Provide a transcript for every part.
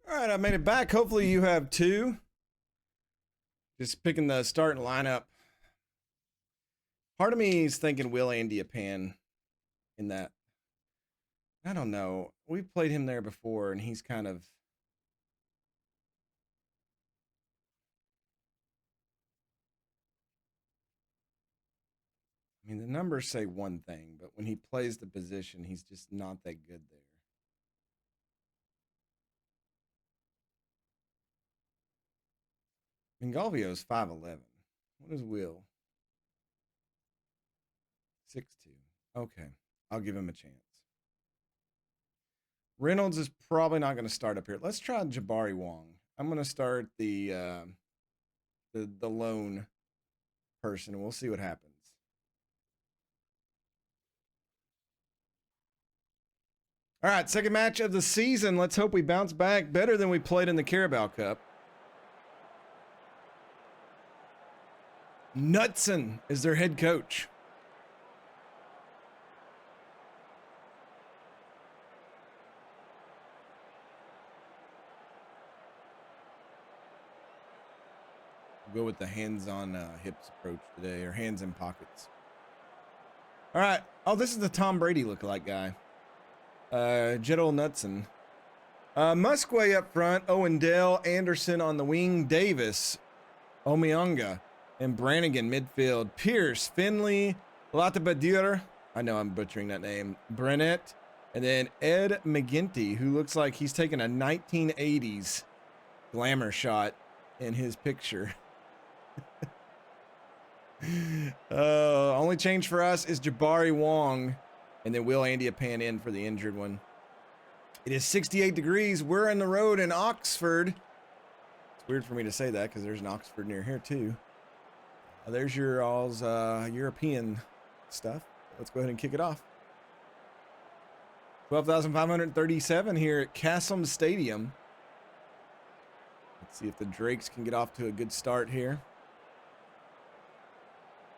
All right, I made it back. Hopefully you have too. Just picking the starting lineup. Part of me is thinking Will Andy a pan in that. I don't know. We've played him there before, and he's kind of. I mean, the numbers say one thing, but when he plays the position, he's just not that good there. Mingalvio's 5'11". What is Will? 6'2". Okay, I'll give him a chance. Reynolds is probably not going to start up here. Let's try Jabari Wong. I'm going to start the lone person, and we'll see what happens. All right, second match of the season. Let's hope we bounce back better than we played in the Carabao Cup. Knutson is their head coach. We'll go with the hands-on hips approach today, or hands in pockets. All right. Oh, this is the Tom Brady lookalike guy. Jedel Knutson. Musquay up front. Owen Dale. Anderson on the wing. Davis. Omeonga. And Brannigan midfield. Pierce. Finley. Latabadur. I know I'm butchering that name. Brennett. And then Ed McGinty, who looks like he's taking a 1980s glamour shot in his picture. Only change for us is Jabari Wong, and then Will Andy a pan in for the injured one. It is 68 degrees. We're on the road in Oxford. It's weird for me to say that because there's an Oxford near here too. There's your all's European stuff. Let's go ahead and kick it off. 12,537 here at Castle Stadium. Let's see if the Drakes can get off to a good start here.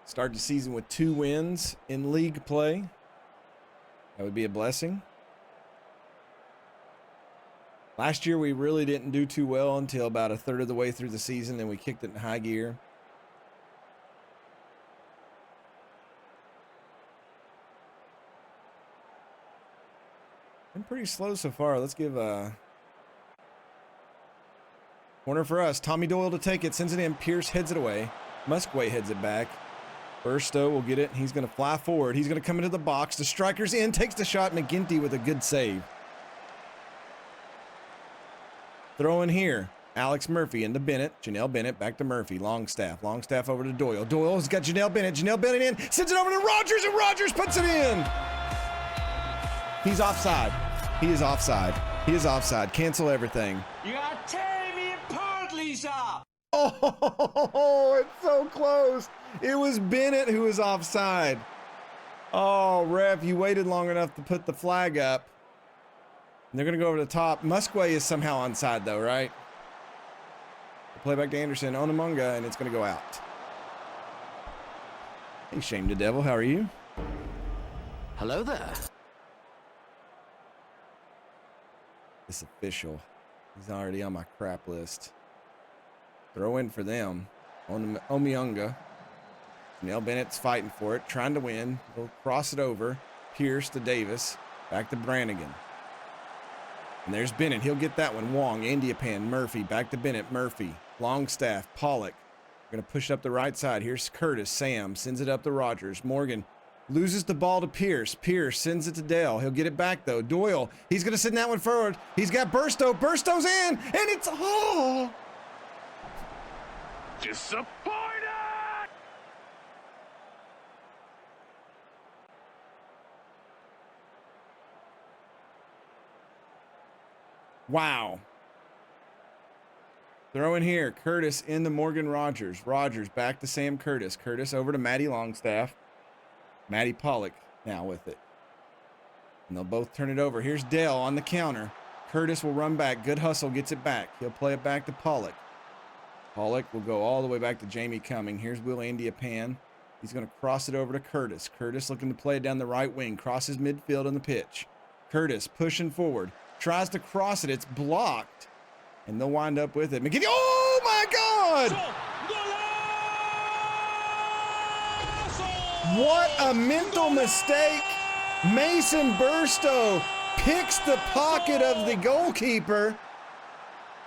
Start the season with 2 wins in league play. That would be a blessing. Last year, we really didn't do too well until about a third of the way through the season, then we kicked it in high gear. Been pretty slow so far. Let's give a corner for us. Tommy Doyle to take it, sends it in. Pierce heads it away. Musquay heads it back. Burstow will get it. He's going to fly forward. He's going to come into the box. The striker's in, takes the shot. McGinty with a good save. Throw in here. Alex Murphy into Bennett. Janelle Bennett back to Murphy. Longstaff. Longstaff over to Doyle. Doyle has got Janelle Bennett. Janelle Bennett in. Sends it over to Rogers, and Rogers puts it in. He's offside. He is offside. He is offside. Cancel everything. You are tearing me apart, Lisa. Oh, it's so close. It was Bennett who was offside. Oh, ref, you waited long enough to put the flag up. And they're going to go over the top. Musquay is somehow onside, though, right? Play back to Anderson, Onamunga, and it's going to go out. Hey, Shame the Devil, how are you? Hello there. This official. He's already on my crap list. Throw in for them. Omeonga. Janelle Bennett's fighting for it, trying to win. We'll cross it over. Pierce to Davis. Back to Brannigan. And there's Bennett. He'll get that one. Wong, Indiapan, Murphy. Back to Bennett, Murphy. Longstaff, Pollock. Going to push it up the right side. Here's Curtis. Sam sends it up to Rogers. Morgan loses the ball to Pierce. Pierce sends it to Dale. He'll get it back, though. Doyle, he's going to send that one forward. He's got Burstow. Burstow's in, and it's all. Disappointed! Wow. Throw in here. Curtis into Morgan Rogers. Rogers back to Sam Curtis. Curtis over to Maddie Longstaff. Maddie Pollock now with it. And they'll both turn it over. Here's Dale on the counter. Curtis will run back. Good hustle. Gets it back. He'll play it back to Pollock. Pollock will go all the way back to Jamie Cumming. Here's Will Indiapan. He's going to cross it over to Curtis. Curtis looking to play it down the right wing. Crosses midfield on the pitch. Curtis pushing forward. Tries to cross it. It's blocked. And they'll wind up with it. McGinty, oh my God! What a mental mistake. Mason Burstow picks the pocket of the goalkeeper.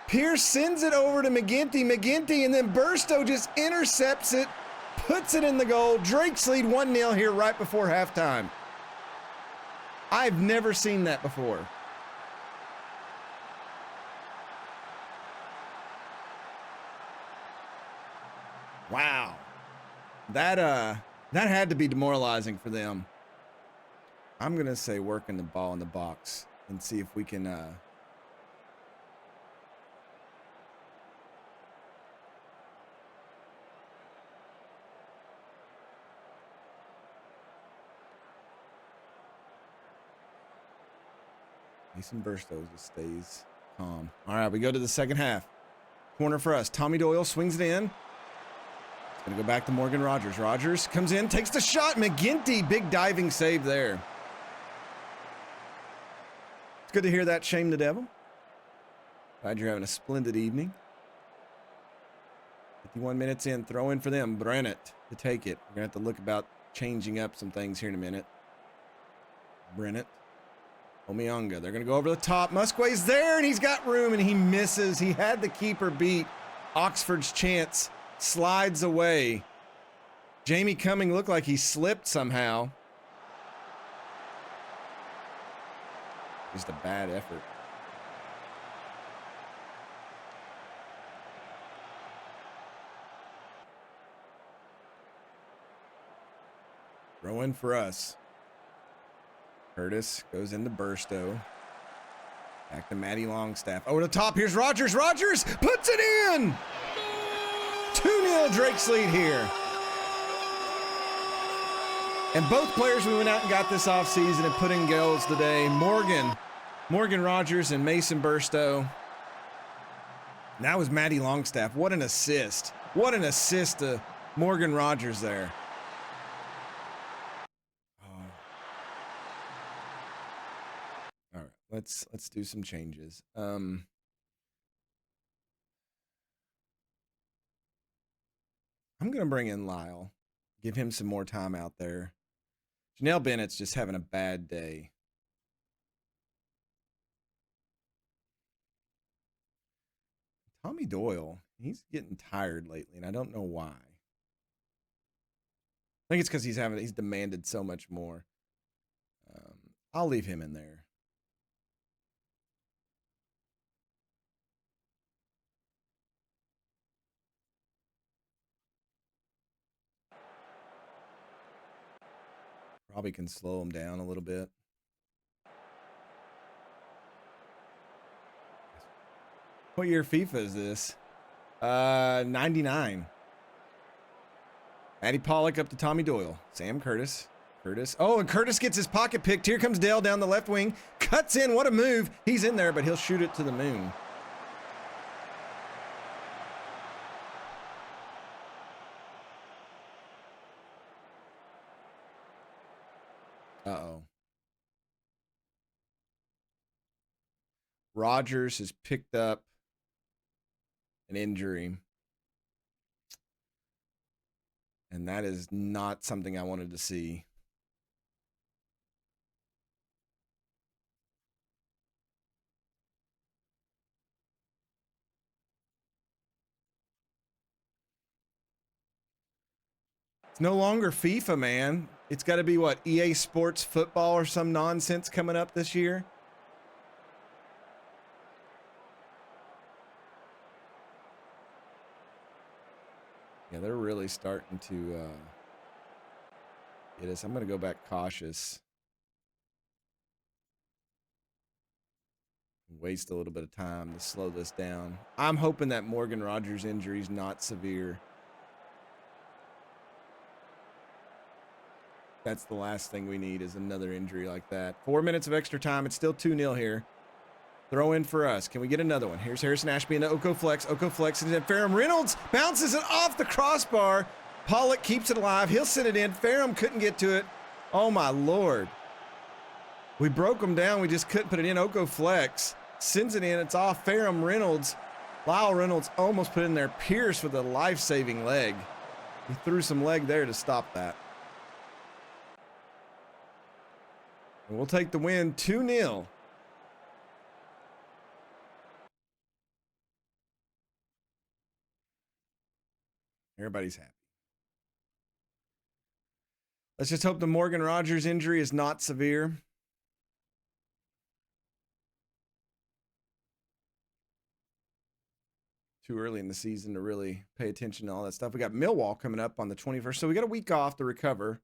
Pierce sends it over to McGinty, and then Burstow just intercepts it, puts it in the goal. Drake's lead 1-0 here right before halftime. I've never seen that before. Wow. That had to be demoralizing for them. I'm going to say working the ball in the box and see if we can Mason Burstow just stays calm. All right, we go to the second half. Corner for us. Tommy Doyle swings it in. It's going to go back to Morgan Rogers. Rogers comes in, takes the shot. McGinty, big diving save there. It's good to hear that. Shame the devil. Glad you're having a splendid evening. 51 minutes in. Throw in for them. Brennett to take it. We're going to have to look about changing up some things here in a minute. Brennett. Omianga, they're going to go over the top. Musqua's there, and he's got room, and he misses. He had the keeper beat. Oxford's chance slides away. Jamie Cumming looked like he slipped somehow. Just a bad effort. Throw in for us. Curtis goes into Burstow. Back to Matty Longstaff. Over the top. Here's Rogers. Rogers puts it in. 2-0 Drake's lead here. And both players we went out and got this offseason and put in goals today. Morgan Rogers and Mason Burstow. And that was Matty Longstaff. What an assist. What an assist to Morgan Rogers there. Let's do some changes. I'm gonna bring in Lyle, give him some more time out there. Janelle Bennett's just having a bad day. Tommy Doyle, he's getting tired lately, and I don't know why. I think it's because he's demanded so much more. I'll leave him in there. Probably can slow him down a little bit. What year FIFA is this? 99. Matty Pollock up to Tommy Doyle. Sam Curtis. Oh, and Curtis gets his pocket picked. Here comes Dale down the left wing. Cuts in. What a move. He's in there, but he'll shoot it to the moon. Uh-oh. Rogers has picked up an injury. And that is not something I wanted to see. It's no longer FIFA, man. It's got to be, what, EA Sports Football or some nonsense coming up this year? Yeah, they're really starting to get us. I'm going to go back cautious. Waste a little bit of time to slow this down. I'm hoping that Morgan Rogers' injury is not severe. That's the last thing we need is another injury like that. 4 minutes of extra time. It's still 2-0 here. Throw in for us. Can we get another one? Here's Harrison Ashby into Oko Flex. Oko Flex and then Ferrum Reynolds bounces it off the crossbar. Pollock keeps it alive. He'll send it in. Ferrum couldn't get to it. Oh, my Lord. We broke them down. We just couldn't put it in. Oko Flex sends it in. It's off. Ferrum Reynolds Lyle Reynolds almost put in there. Pierce with a life-saving leg. He threw some leg there to stop that. And we'll take the win 2-0. Everybody's happy. Let's just hope the Morgan Rogers injury is not severe. Too early in the season to really pay attention to all that stuff. We got Millwall coming up on the 21st, so we got a week off to recover.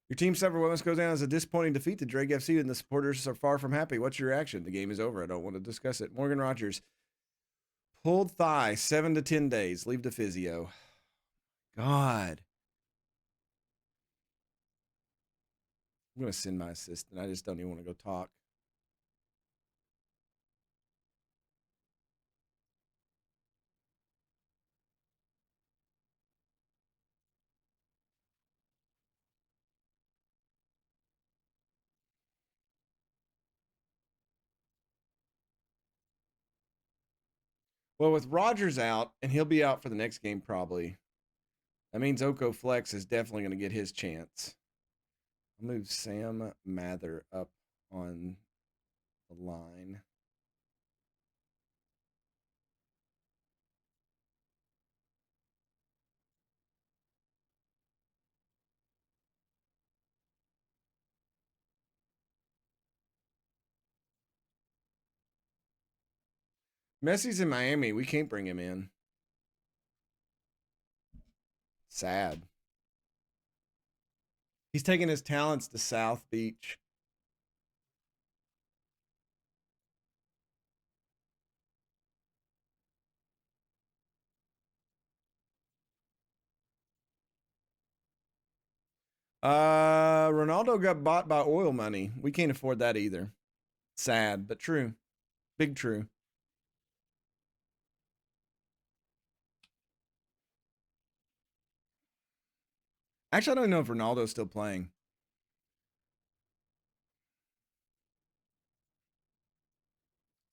Your team suffered what must go down as a disappointing defeat to Drake FC, and the supporters are far from happy. What's your reaction? The game is over. I don't want to discuss it. Morgan Rogers, pulled thigh, 7 to 10 days. Leave to physio. God. I'm going to send my assistant. I just don't even want to go talk. Well, with Rogers out, and he'll be out for the next game probably, that means Oko Flex is definitely going to get his chance. I'll move Sam Mather up on the line. Messi's in Miami. We can't bring him in. Sad. He's taking his talents to South Beach. Ronaldo got bought by oil money. We can't afford that either. Sad, but true. Big true. Actually, I don't know if Ronaldo's still playing.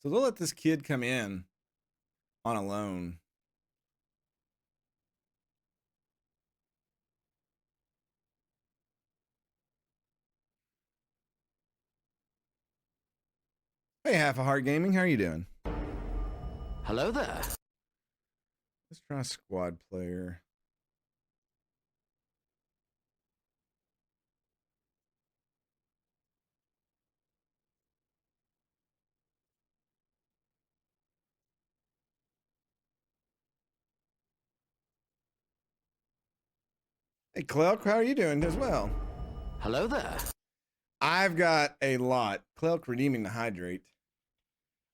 So they'll let this kid come in on a loan. Hey, Half a Heart Gaming, how are you doing? Hello there. Let's try a squad player. Hey, Clelk, how are you doing as well? Hello there. I've got a lot. Clelk redeeming the hydrate.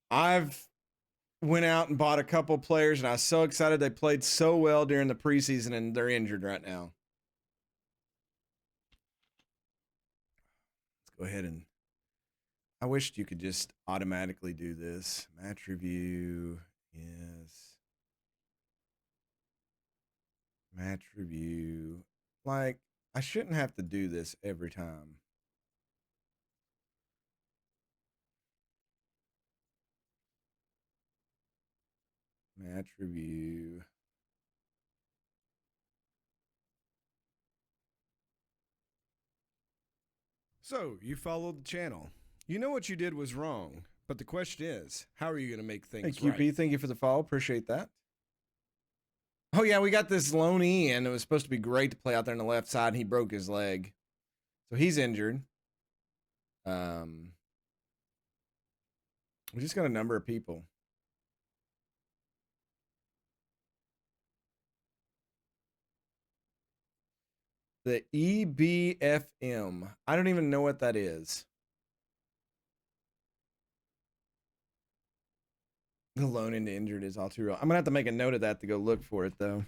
I've went out and bought a couple players, and I was so excited they played so well during the preseason, and they're injured right now. Let's go ahead and... I wished you could just automatically do this. Match review is... Match review. Like, I shouldn't have to do this every time. Match review. So, you followed the channel. You know what you did was wrong, but the question is, how are you going to make things right? Hey, QP, thank you for the follow. Appreciate that. Oh, yeah, we got this loanee in. It was supposed to be great to play out there on the left side, and he broke his leg. So he's injured. We just got a number of people. The EBFM. I don't even know what that is. The loan into injured is all too real. I'm going to have to make a note of that to go look for it, though.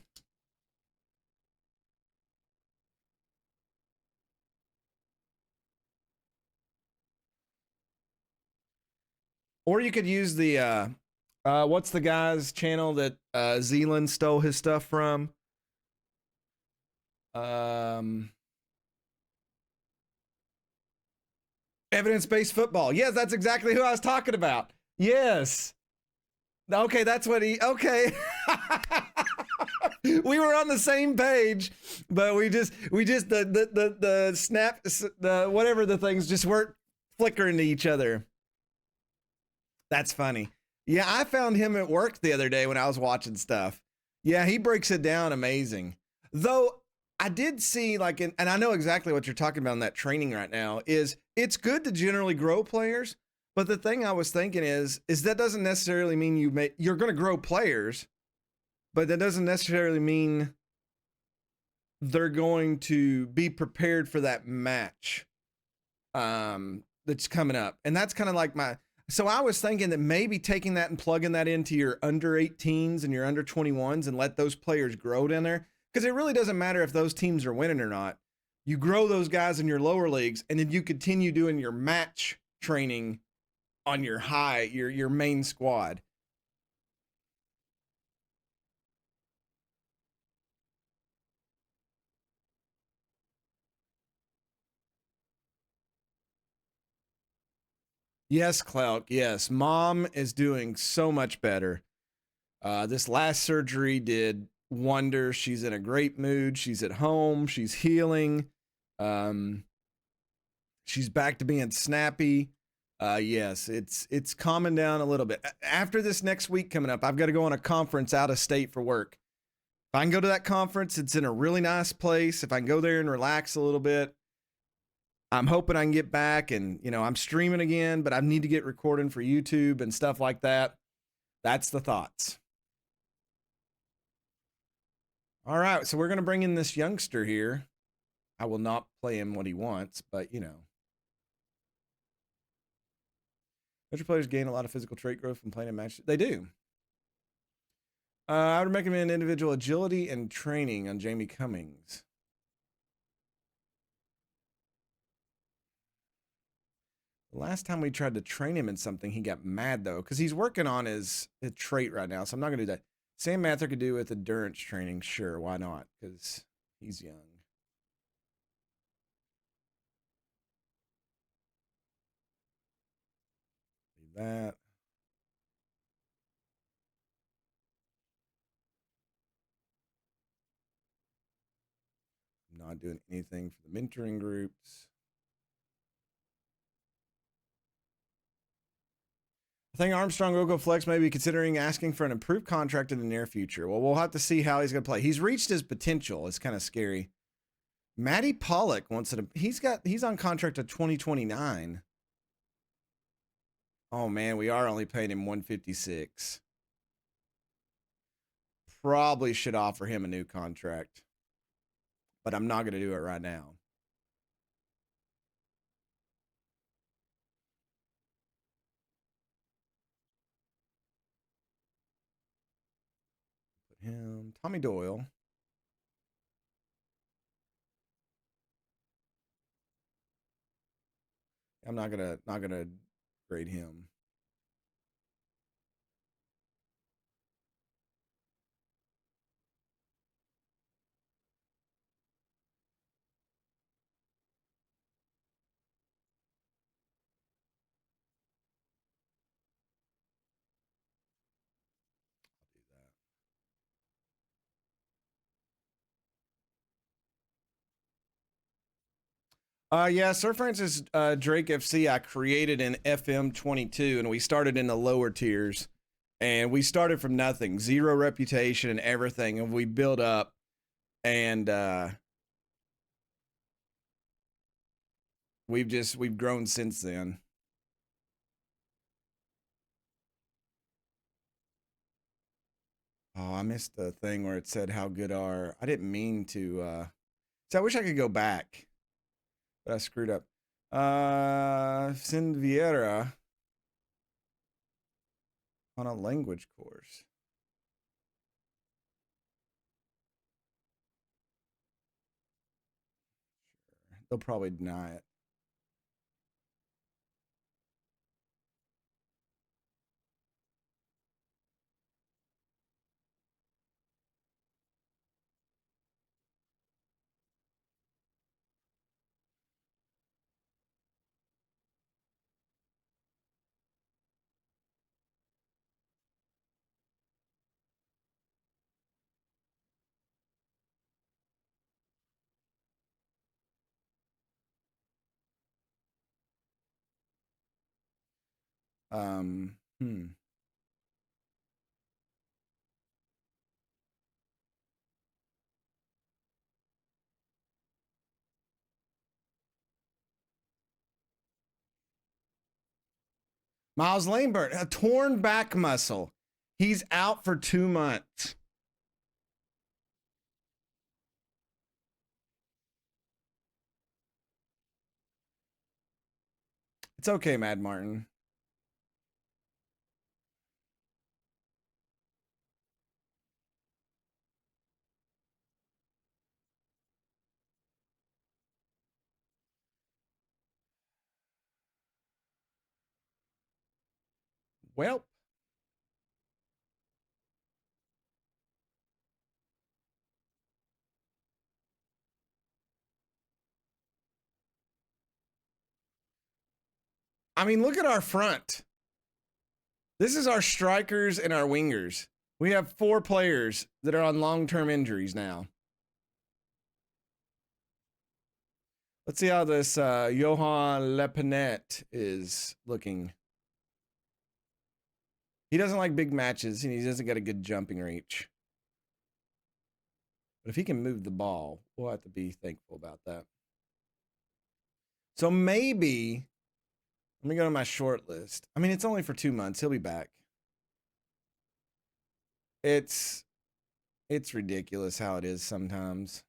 Or you could use the, what's the guy's channel that Zealand stole his stuff from? Evidence-based football. Yes, that's exactly who I was talking about. Yes. Okay, that's what he. Okay. We were on the same page, but we just the snap the whatever the things just weren't flickering to each other. That's funny. Yeah, I found him at work the other day when I was watching stuff. Yeah, he breaks it down amazing. Though I did see and I know exactly what you're talking about in that training right now is it's good to generally grow players, but the thing I was thinking is that doesn't necessarily mean you're going to grow players, but that doesn't necessarily mean they're going to be prepared for that match that's coming up. And that's kind of like so I was thinking that maybe taking that and plugging that into your under 18s and your under 21s and let those players grow down there. Because it really doesn't matter if those teams are winning or not. You grow those guys in your lower leagues and then you continue doing your match training on your main squad. Yes, Clout. Yes. Mom is doing so much better. This last surgery did wonders. She's in a great mood. She's at home. She's healing. Um, she's back to being snappy. Yes, it's calming down a little bit. After this next week coming up, I've got to go on a conference out of state for work. If I can go to that conference, it's in a really nice place. If I can go there and relax a little bit, I'm hoping I can get back and, I'm streaming again, but I need to get recording for YouTube and stuff like that. That's the thoughts. All right, so we're going to bring in this youngster here. I will not play him what he wants, but Major players gain a lot of physical trait growth from playing in matches. They do. I would recommend individual agility and training on Jamie Cummings. The last time we tried to train him in something, he got mad though, because he's working on his trait right now. So I'm not going to do that. Sam Mather could do with endurance training. Sure, why not? Because he's young. Leave that. I'm not doing anything for the mentoring groups. I think Armstrong will go flex, maybe considering asking for an improved contract in the near future. Well, we'll have to see how he's going to play. He's reached his potential. It's kind of scary. Matty Pollock wants it. He's on contract to 2029. Oh man, we are only paying him 156. Probably should offer him a new contract, but I'm not going to do it right now. Put him Tommy Doyle. I'm not gonna grade him. Yeah, Sir Francis Drake FC I created in FM22, and we started in the lower tiers, and we started from nothing, zero reputation and everything, and we built up, and we've grown since then. Oh, I missed the thing where it said how good are. I didn't mean to. So I wish I could go back, but I screwed up. Send Vieira on a language course. They'll probably deny it. Um, hmm. Miles Laneburn, a torn back muscle. He's out for 2 months. It's okay, Mad Martin. Well, I mean, look at our front. This is our strikers and our wingers. We have 4 players that are on long-term injuries now. Let's see how this Johan Lepenet is looking. He doesn't like big matches, and he doesn't get a good jumping reach. But if he can move the ball, we'll have to be thankful about that. So maybe, let me go to my short list. I mean, it's only for 2 months. He'll be back. It's ridiculous how it is sometimes.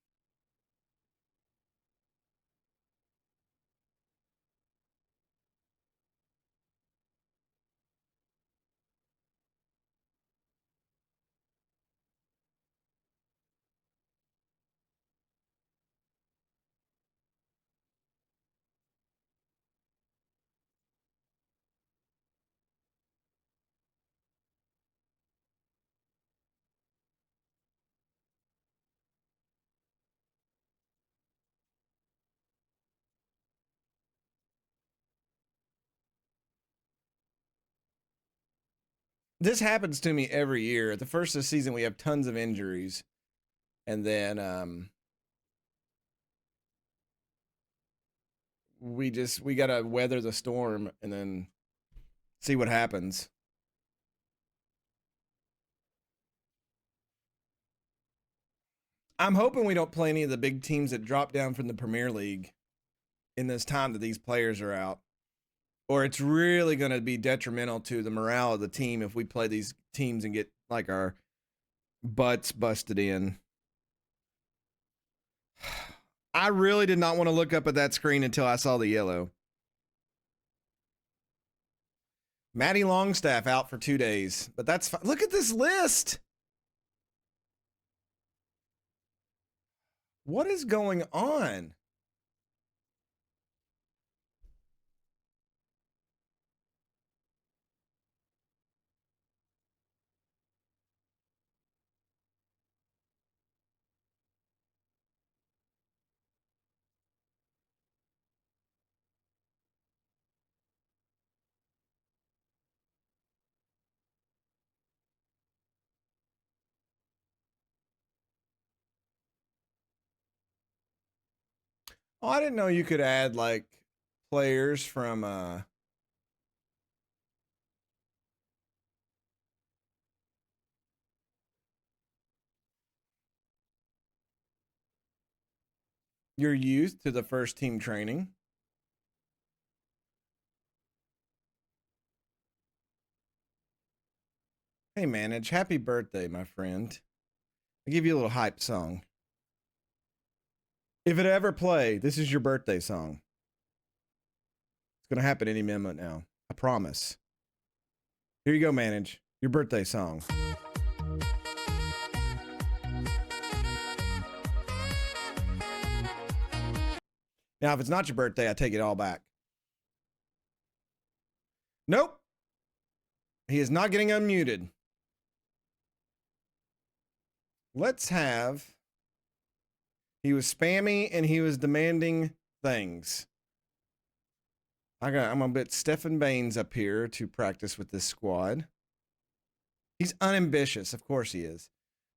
This happens to me every year. At the first of the season, we have tons of injuries. And then we got to weather the storm and then see what happens. I'm hoping we don't play any of the big teams that drop down from the Premier League in this time that these players are out. Or it's really going to be detrimental to the morale of the team if we play these teams and get like our butts busted in. I really did not want to look up at that screen until I saw the yellow. Matty Longstaff out for 2 days, but that's fine. Look at this list. What is going on? Oh, I didn't know you could add like players from your youth to the first team training. Hey, Manage, happy birthday, my friend. I'll give you a little hype song. If it ever play, this is your birthday song. It's going to happen any minute now. I promise. Here you go, Manage. Your birthday song. Now, if it's not your birthday, I take it all back. Nope. He is not getting unmuted. Let's have... He was spammy and he was demanding things. I'm gonna put Stephen Baines up here to practice with this squad. He's unambitious, of course he is.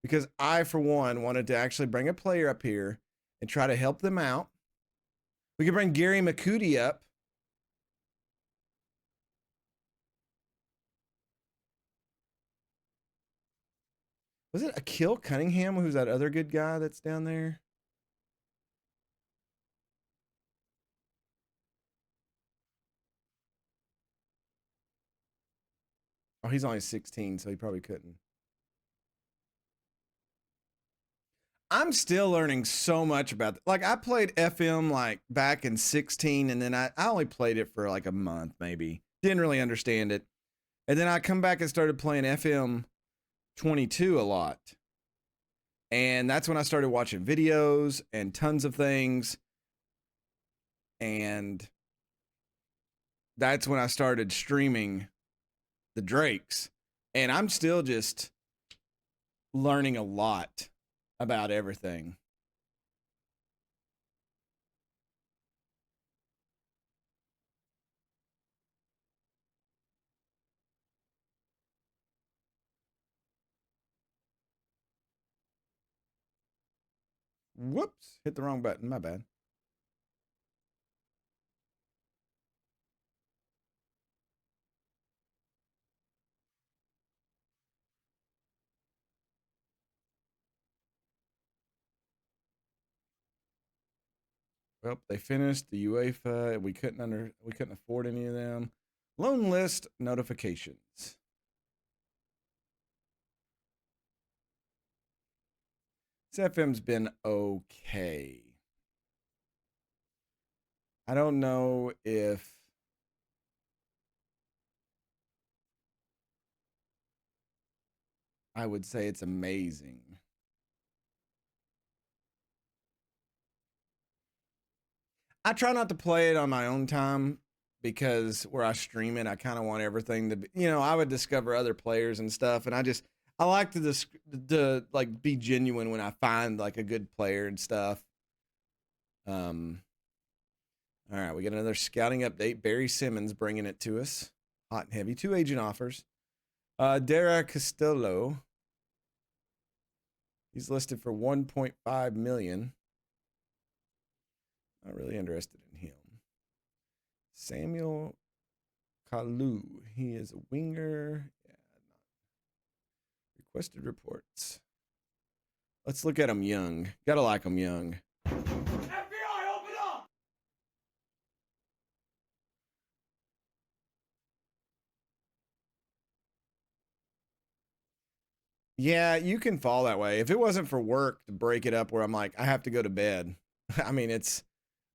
Because I, for one, wanted to actually bring a player up here and try to help them out. We could bring Gary McCooty up. Was it Akil Cunningham? Who's that other good guy that's down there? Oh, he's only 16, so he probably couldn't. I'm still learning so much about it. Like I played FM like back in 16 and then I only played it for like a month maybe. Didn't really understand it. And then I come back and started playing FM 22 a lot. And that's when I started watching videos and tons of things. And that's when I started streaming the Drakes. And I'm still just learning a lot about everything. Whoops, hit the wrong button. My bad. Well, they finished the UEFA. We couldn't afford any of them. Loan list notifications. This FM's been okay. I don't know if I would say it's amazing. I try not to play it on my own time because where I stream it, I kind of want everything to be, I would discover other players and stuff. And I like to like be genuine when I find like a good player and stuff. All right, we got another scouting update. Barry Simmons bringing it to us. Hot and heavy. 2 agent offers. Dara Castillo. He's listed for 1.5 million. Not really interested in him. Samuel Kalu. He is a winger. Yeah, requested reports. Let's look at him young. Gotta like him young. FBI, open up! Yeah, you can fall that way. If it wasn't for work to break it up where I'm like, I have to go to bed. I mean,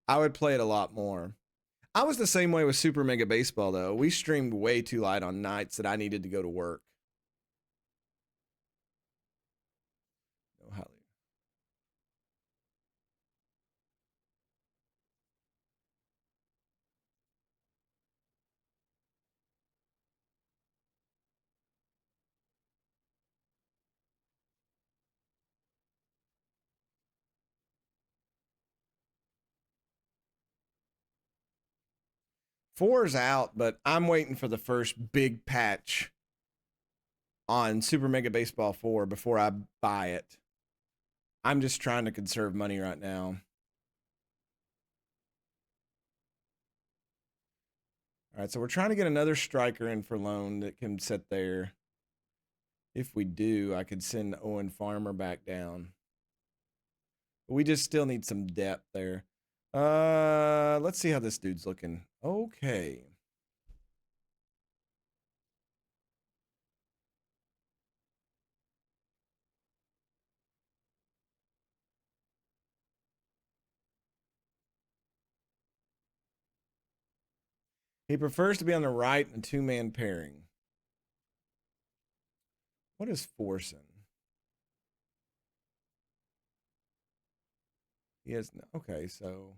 I would play it a lot more. I was the same way with Super Mega Baseball, though. We streamed way too light on nights that I needed to go to work. No, Holly. Four's out, but I'm waiting for the first big patch on Super Mega Baseball 4 before I buy it. I'm just trying to conserve money right now. All right, so we're trying to get another striker in for loan that can sit there. If we do, I could send Owen Farmer back down. But we just still need some depth there. Let's see how this dude's looking. Okay. He prefers to be on the right in a 2-man pairing. What is Forson? He has no. Okay, so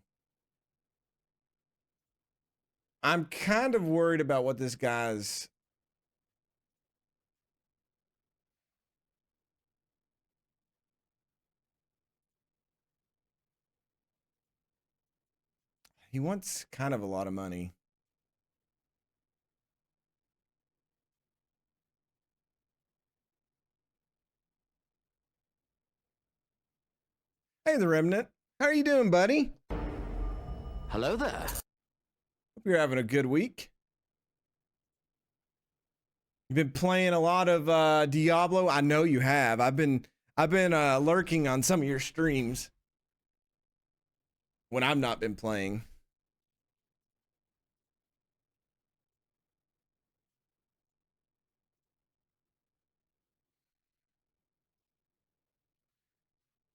I'm kind of worried about what this guy's. He wants kind of a lot of money. Hey, the Remnant. How are you doing, buddy? Hello there. Hope you're having a good week. You've been playing a lot of Diablo. I know you have. I've been lurking on some of your streams when I've not been playing.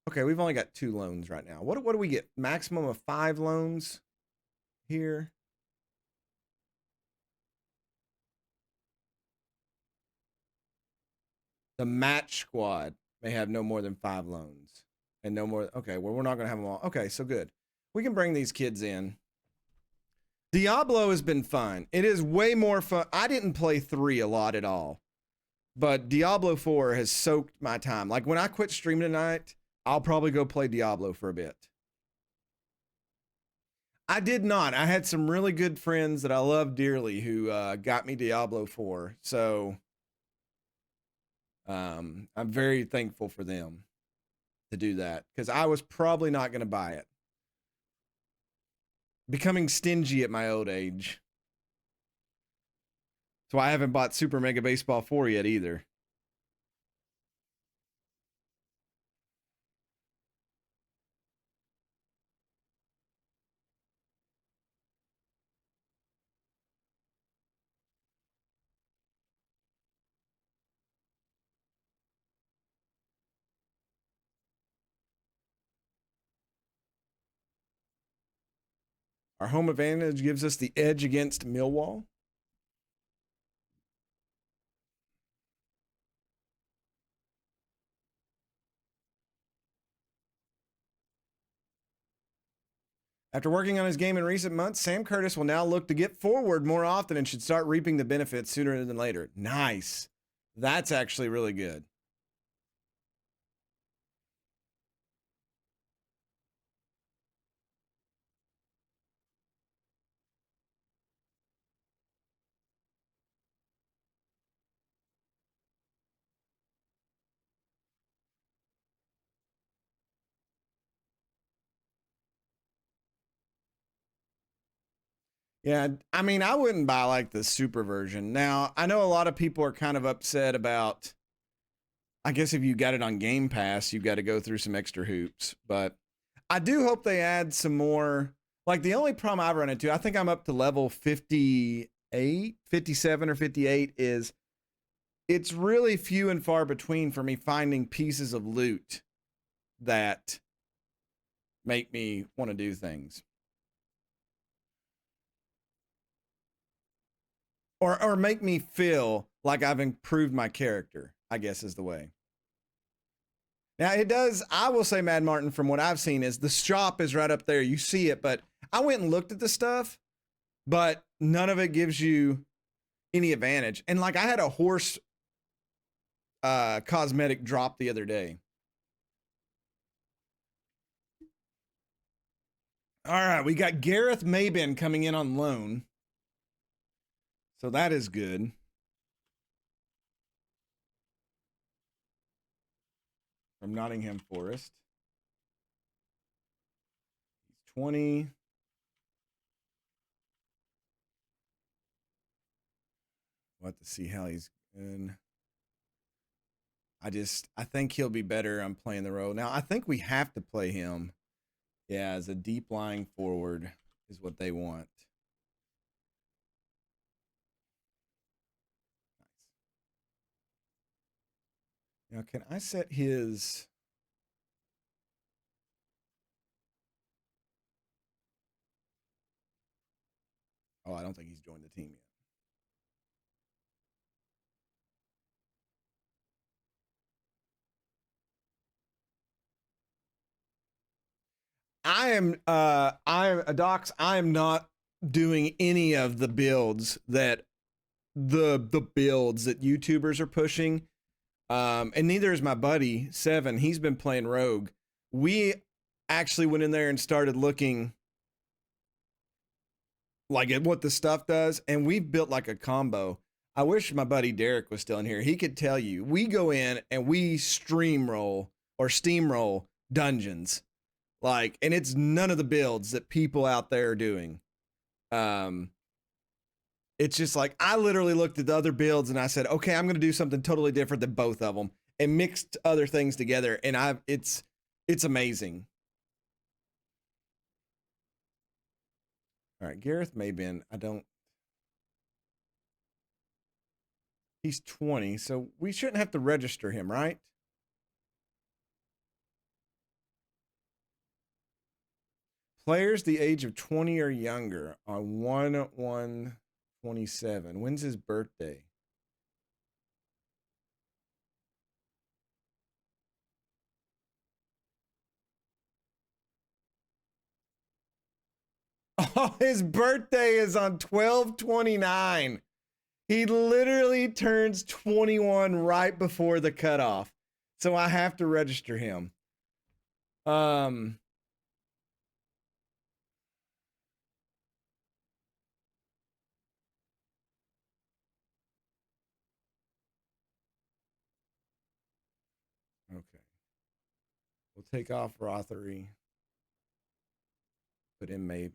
Okay, we've only got 2 loans right now. What do we get? Maximum of 5 loans here. The match squad may have no more than 5 loans and no more. Okay, well, we're not going to have them all. Okay, so good. We can bring these kids in. Diablo has been fun. It is way more fun. I didn't play 3 a lot at all, but Diablo 4 has soaked my time. Like when I quit streaming tonight, I'll probably go play Diablo for a bit. I did not. I had some really good friends that I love dearly who got me Diablo 4. So I'm very thankful for them to do that because I was probably not going to buy it. Becoming stingy at my old age. So I haven't bought Super Mega Baseball 4 yet either. Our home advantage gives us the edge against Millwall. After working on his game in recent months, Sam Curtis will now look to get forward more often and should start reaping the benefits sooner than later. Nice. That's actually really good. Yeah, I mean, I wouldn't buy like the super version. Now, I know a lot of people are kind of upset about, I guess if you got it on Game Pass, you've got to go through some extra hoops. But I do hope they add some more. Like the only problem I've run into, I think I'm up to level 58, 57 or 58, is it's really few and far between for me finding pieces of loot that make me want to do things. Or make me feel like I've improved my character, I guess is the way. Now it does, I will say, Mad Martin, from what I've seen, is the shop is right up there. You see it, but I went and looked at the stuff, but none of it gives you any advantage. And like I had a horse cosmetic drop the other day. All right, we got Gareth Mabin coming in on loan. So that is good. From Nottingham Forest. He's 20. We'll have to see how he's doing. I think he'll be better on playing the role. Now, I think we have to play him, yeah, as a deep lying forward is what they want. Nice. Now, can I set his... Oh, I don't think he's joined the team yet. Docs, I am not doing any of the builds that the builds that YouTubers are pushing. And neither is my buddy Seven. He's been playing Rogue. We actually went in there and started looking like at what the stuff does, and we've built like a combo. I wish my buddy Derek was still in here. He could tell you. We go in and we streamroll or steamroll dungeons. Like, and it's none of the builds that people out there are doing. It's just like, I literally looked at the other builds and I said, okay, I'm going to do something totally different than both of them and mixed other things together. And it's amazing. All right. Gareth Maybin. He's 20, so we shouldn't have to register him, right? Players the age of 20 or younger on 1/1/27. When's his birthday? Oh, his birthday is on 12/29. He literally turns 21 right before the cutoff. So I have to register him. Okay. We'll take off Rothery. Put in Maybin.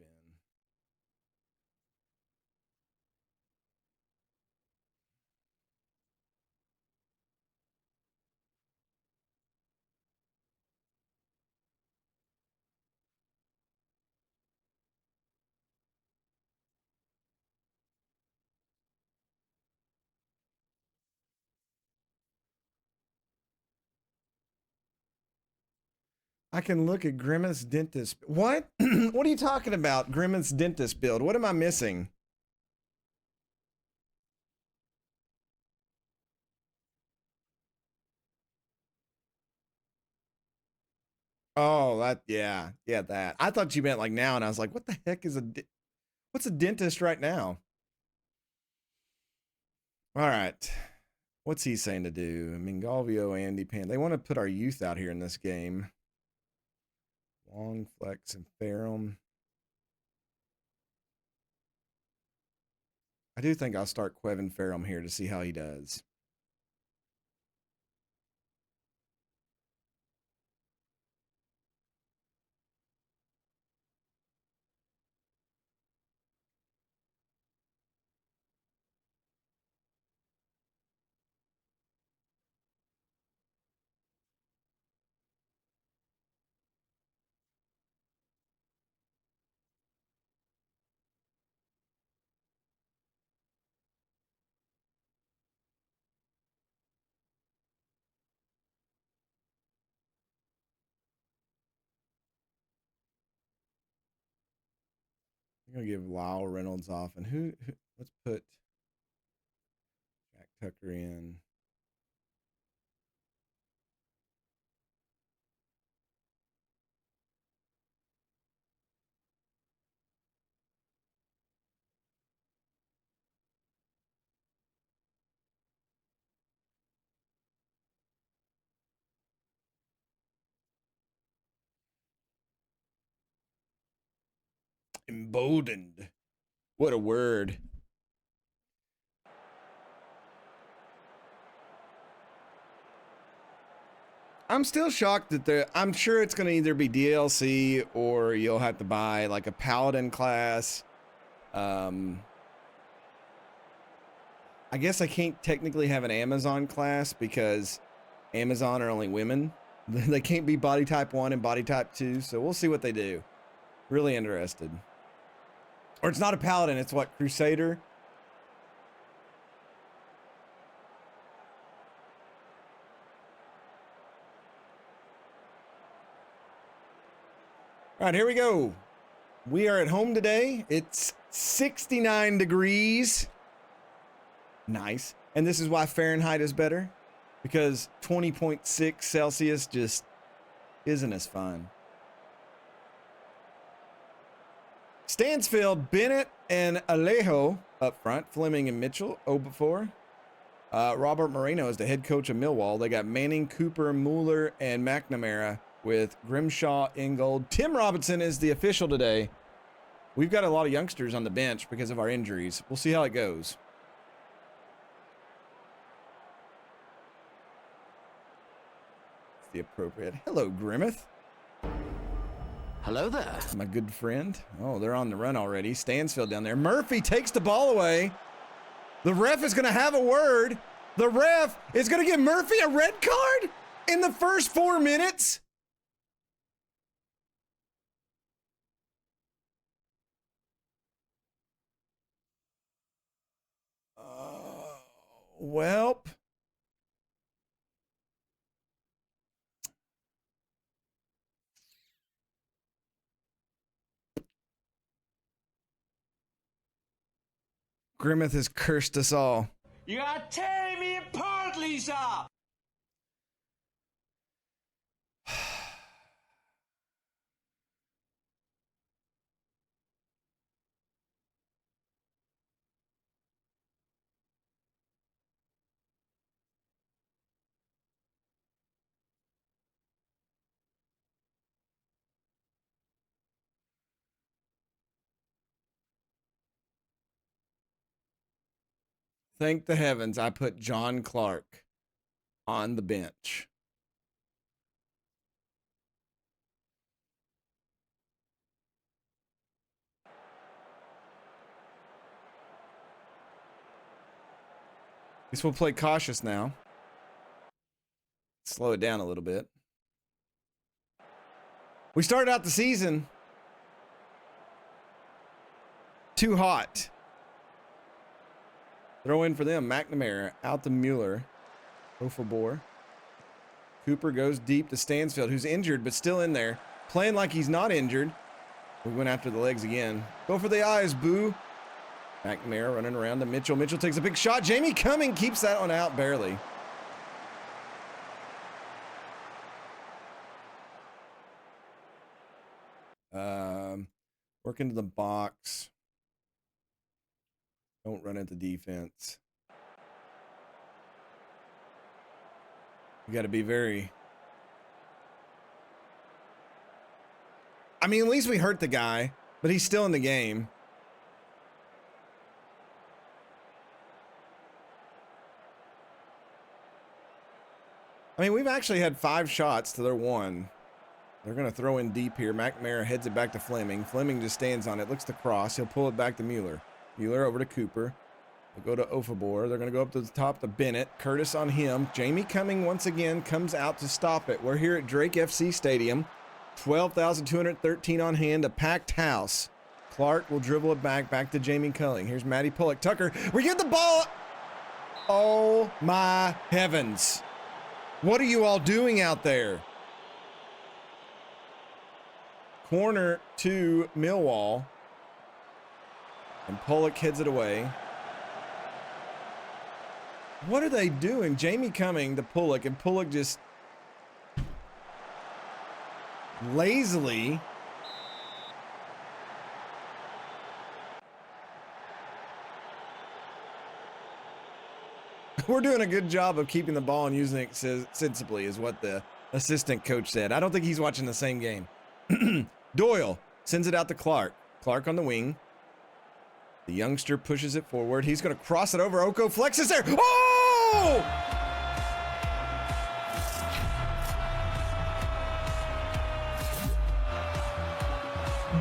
I can look at Grimace Dentist. What? What are you talking about? Grimace Dentist build. What am I missing? Oh, that. I thought you meant like now, and I was like, what the heck is what's a dentist right now? All right. What's he saying to do? Mingalvio, Andy Pan. They want to put our youth out here in this game. Long, Flex, and Ferrum. I do think I'll start Quevin Ferrum here to see how he does. I'm gonna give Lyle Reynolds off, and who let's put Jack Tucker in. Emboldened. What a word. I'm still shocked that I'm sure it's going to either be DLC or you'll have to buy like a paladin class. I guess I can't technically have an Amazon class because Amazon are only women. They can't be body type 1 and body type 2. So we'll see what they do. Really interested. Or it's not a paladin. It's what? Crusader? All right, here we go. We are at home today. It's 69 degrees. Nice. And this is why Fahrenheit is better, because 20.6 Celsius just isn't as fun. Stansfield, Bennett, and Alejo up front. Fleming and Mitchell, Okafor. Robert Moreno is the head coach of Millwall. They got Manning, Cooper, Mueller, and McNamara with Grimshaw, Ingold. Tim Robinson is the official today. We've got a lot of youngsters on the bench because of our injuries. We'll see how it goes. It's the appropriate. Hello, Grimmeth. Hello there. My good friend. Oh, they're on the run already. Stansfield down there. Murphy takes the ball away. The ref is going to have a word. The ref is going to give Murphy a red card in the first 4 minutes. Welp. Grimmeth has cursed us all. You are tearing me apart, Lisa! Thank the heavens I put John Clark on the bench. Guess we'll play cautious now. Slow it down a little bit. We started out the season too hot. Throw in for them. McNamara out to Mueller. Ofabor. Cooper goes deep to Stansfield, who's injured but still in there. Playing like he's not injured. We went after the legs again. Go for the eyes, boo. McNamara running around to Mitchell. Mitchell takes a big shot. Jamie Cumming keeps that one out barely. Work into the box. Don't run into defense. You got to be very... I mean, at least we hurt the guy, but he's still in the game. I mean, we've actually had 5 shots to their 1. They're going to throw in deep here. McNamara heads it back to Fleming. Fleming just stands on it, looks to cross. He'll pull it back to Mueller. Mueller over to Cooper. They'll go to Ofabor. They're going to go up to the top to Bennett. Curtis on him. Jamie Cumming once again comes out to stop it. We're here at Drake FC Stadium. 12,213 on hand, a packed house. Clark will dribble it back to Jamie Cumming. Here's Matty Pollock. Tucker, we get the ball. Oh my heavens. What are you all doing out there? Corner to Millwall. And Pollock heads it away. What are they doing? Jamie Cumming to Pollock, and Pollock just lazily we're doing a good job of keeping the ball and using it sensibly is what the assistant coach said. I don't think he's watching the same game. Doyle sends it out to Clark. Clark on the wing. The youngster pushes it forward. He's going to cross it over. Oko flexes there. Oh!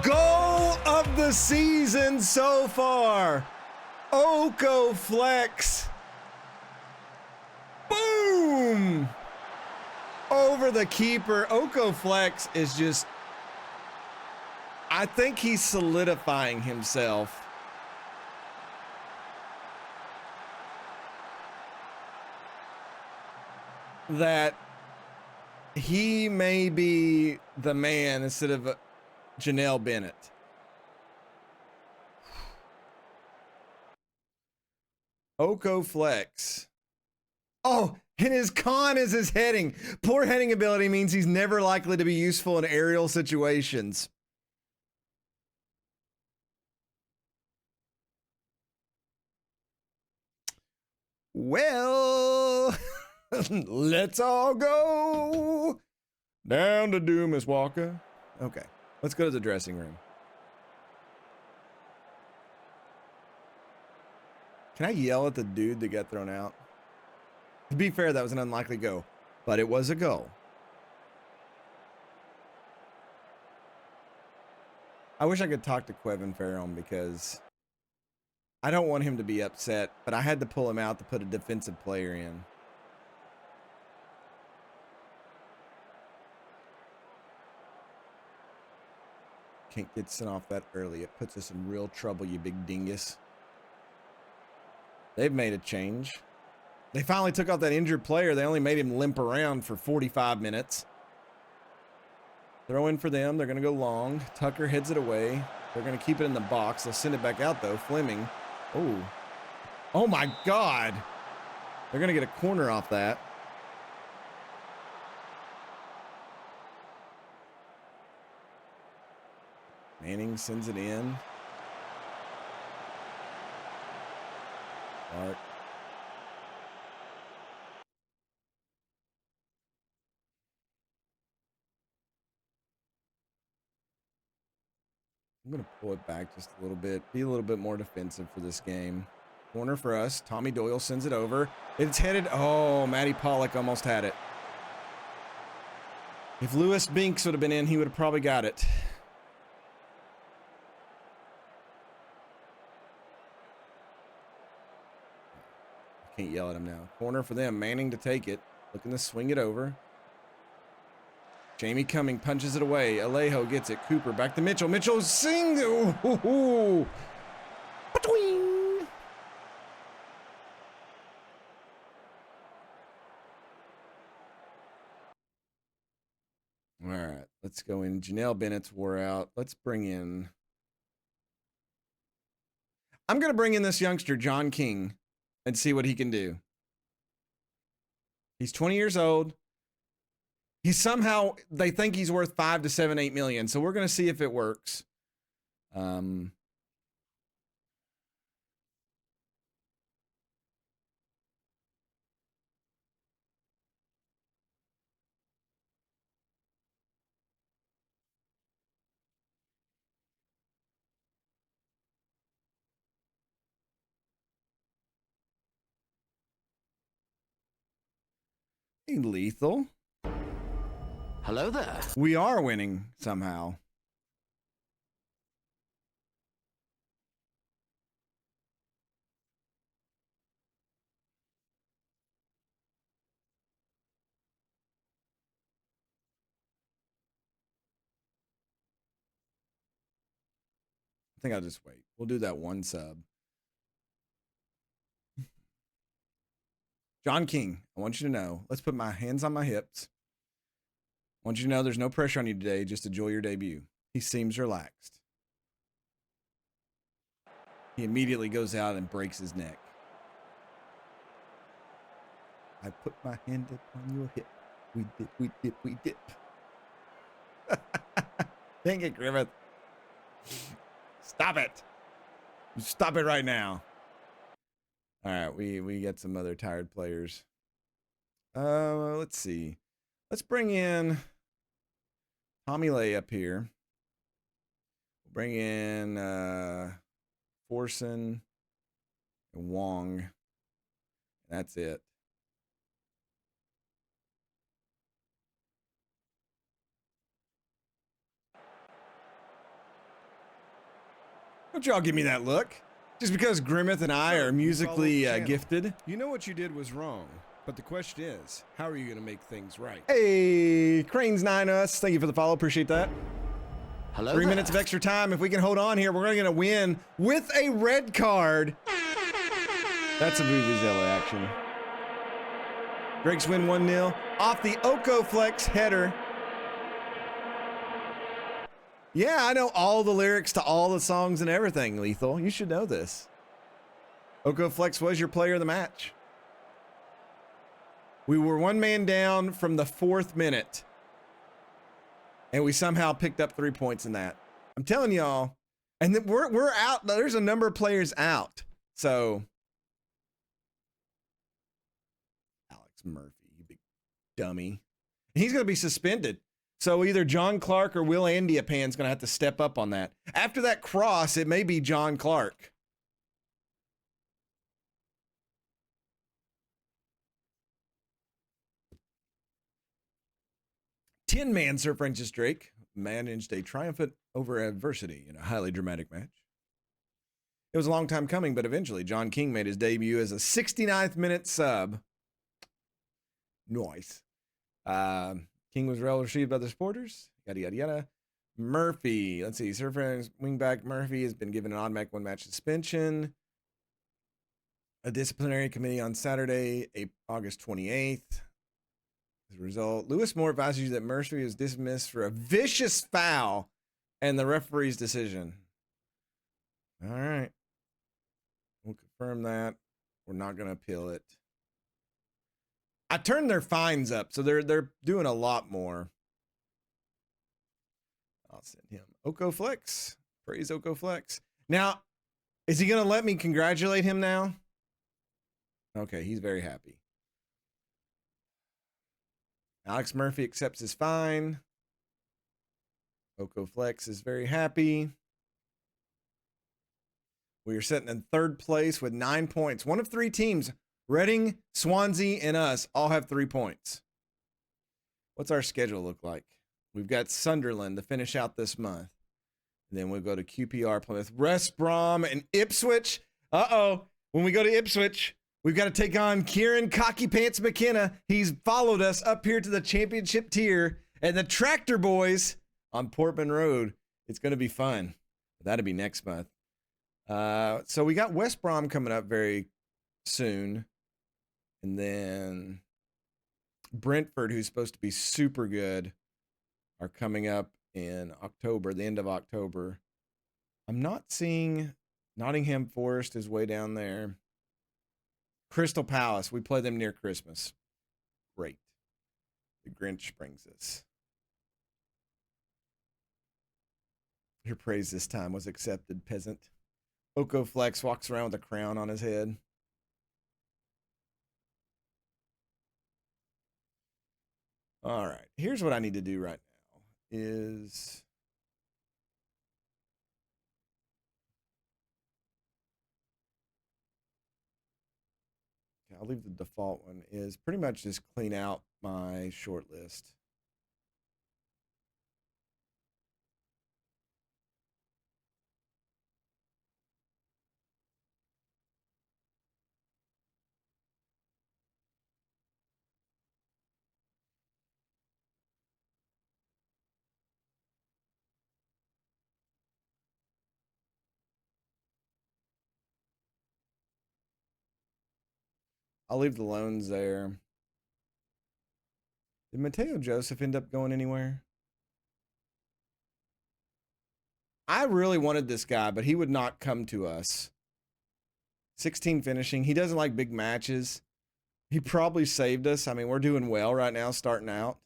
Goal of the season so far. Oko flex. Boom! Over the keeper. Oko flex is just... I think he's solidifying himself. That he may be the man instead of Janelle Bennett. Oko flex. Oh, and his con is his heading. Poor heading ability means he's never likely to be useful in aerial situations. Well, let's all go down to Dumas Walker. Okay, let's go to the dressing room. Can I yell at the dude that got thrown out? To be fair, that was an unlikely go, but it was a goal. I wish I could talk to Quevin Farron because I don't want him to be upset, but I had to pull him out to put a defensive player in. Can't get sent off that early. It puts us in real trouble, you big dingus. They've made a change. They finally took out that injured player. They only made him limp around for 45 minutes. Throw in for them. They're going to go long. Tucker heads it away. They're going to keep it in the box. They'll send it back out, though. Fleming. Oh. Oh, my God. They're going to get a corner off that. Manning sends it in. Clark. I'm going to pull it back just a little bit. Be a little bit more defensive for this game. Corner for us. Tommy Doyle sends it over. It's headed. Oh, Matty Pollock almost had it. If Lewis Binks would have been in, he would have probably got it. Can't yell at him now. Corner for them. Manning to take it. Looking to swing it over. Jamie Cumming punches it away. Alejo gets it. Cooper back to Mitchell. Mitchell sing. Ooh. Between. All right. Let's go in. Janelle Bennett's wore out. Let's bring in. I'm going to bring in this youngster, John King, and see what he can do. He's 20 years old. He's somehow, they think he's worth 5 to 7, 8 million. So we're going to see if it works. Hey, Lethal. Hello there. We are winning somehow. I think I'll just wait. We'll do that one sub. John King, I want you to know, let's put my hands on my hips. I want you to know there's no pressure on you today. Just enjoy your debut. He seems relaxed. He immediately goes out and breaks his neck. I put my hand upon your hip. We dip, we dip, we dip. Dang it, Griffith. Stop it. Stop it right now. All right, we get some other tired players. Let's see. Let's bring in Tommy Lay up here. We'll bring in Forson and Wong. That's it. Don't y'all give me that look. Just because Grimmeth and I are musically gifted. You know what you did was wrong, but the question is, how are you going to make things right? Hey, Cranes 9 us. Thank you for the follow. Appreciate that. Hello 3 there. minutes of extra time. If we can hold on here, we're going to win with a red card. That's a Vuvuzela action. Drake's win 1-0 off the Okoflex header. Yeah, I know all the lyrics to all the songs and everything, Lethal. You should know this. Okoflex was your player of the match. We were one man down from the 4th minute. And we somehow picked up 3 points in that. I'm telling y'all. And then we're out. There's a number of players out. So Alex Murphy, you big dummy. He's going to be suspended. So either John Clark or Will Andiepan's going to have to step up on that. After that cross, it may be John Clark. Tin Man Sir Francis Drake managed a triumphant over adversity in a highly dramatic match. It was a long time coming, but eventually John King made his debut as a 69th minute sub. Nice. King was well received by the supporters. Yada, yada, yada. Murphy. Let's see. Surfer wingback Murphy has been given an automatic one-match suspension. A disciplinary committee on Saturday, August 28th. As a result, Lewis Moore advises you that Murphy is dismissed for a vicious foul and the referee's decision. All right. We'll confirm that. We're not going to appeal it. I turned their fines up, so they're doing a lot more. I'll send him Oko Flex. Praise Oko Flex. Now, is he going to let me congratulate him now? Okay, he's very happy. Alex Murphy accepts his fine. Oko Flex is very happy. We are sitting in third place with 9 points. One of three teams, Reading, Swansea, and us, all have 3 points. What's our schedule look like? We've got Sunderland to finish out this month. And then we'll go to QPR, Plymouth, West Brom, and Ipswich. Uh-oh. When we go to Ipswich, we've got to take on Kieran Cocky Pants McKenna. He's followed us up here to the championship tier. And the Tractor Boys on Portman Road. It's going to be fun. That'll be next month. So we got West Brom coming up very soon. And then Brentford, who's supposed to be super good, are coming up in October, the end of October. I'm not seeing Nottingham Forest is way down there. Crystal Palace, we play them near Christmas. Great. The Grinch brings us. Your praise this time was accepted, peasant. Oko Flex walks around with a crown on his head. All right, here's what I need to do right now is I'll leave the default one is pretty much just clean out my short list. I'll leave the loans there. Did Mateo Joseph end up going anywhere? I really wanted this guy, but he would not come to us. 16 finishing. He doesn't like big matches. He probably saved us. I mean, we're doing well right now, starting out.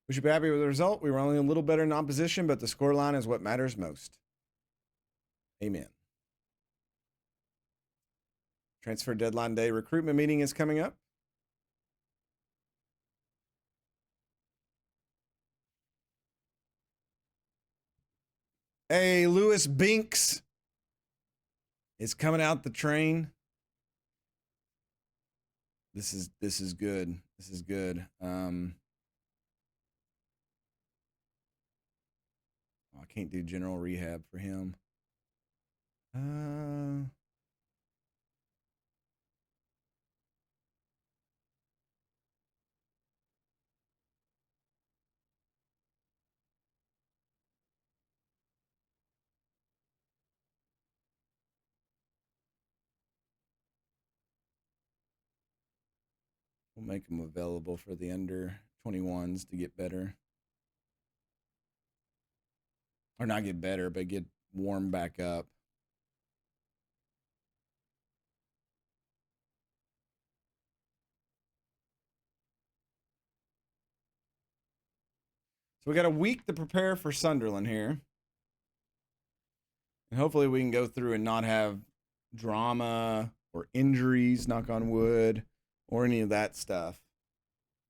We should be happy with the result. We were only a little better in opposition, but the scoreline is what matters most. Amen. Transfer deadline day recruitment meeting is coming up. Hey, Lewis Binks is coming out the train. This is good. This is good. I can't do general rehab for him. We'll make them available for the under 21s to get better. Or not get better, but get warmed back up. So we got a week to prepare for Sunderland here. And hopefully we can go through and not have drama or injuries, knock on wood, or any of that stuff.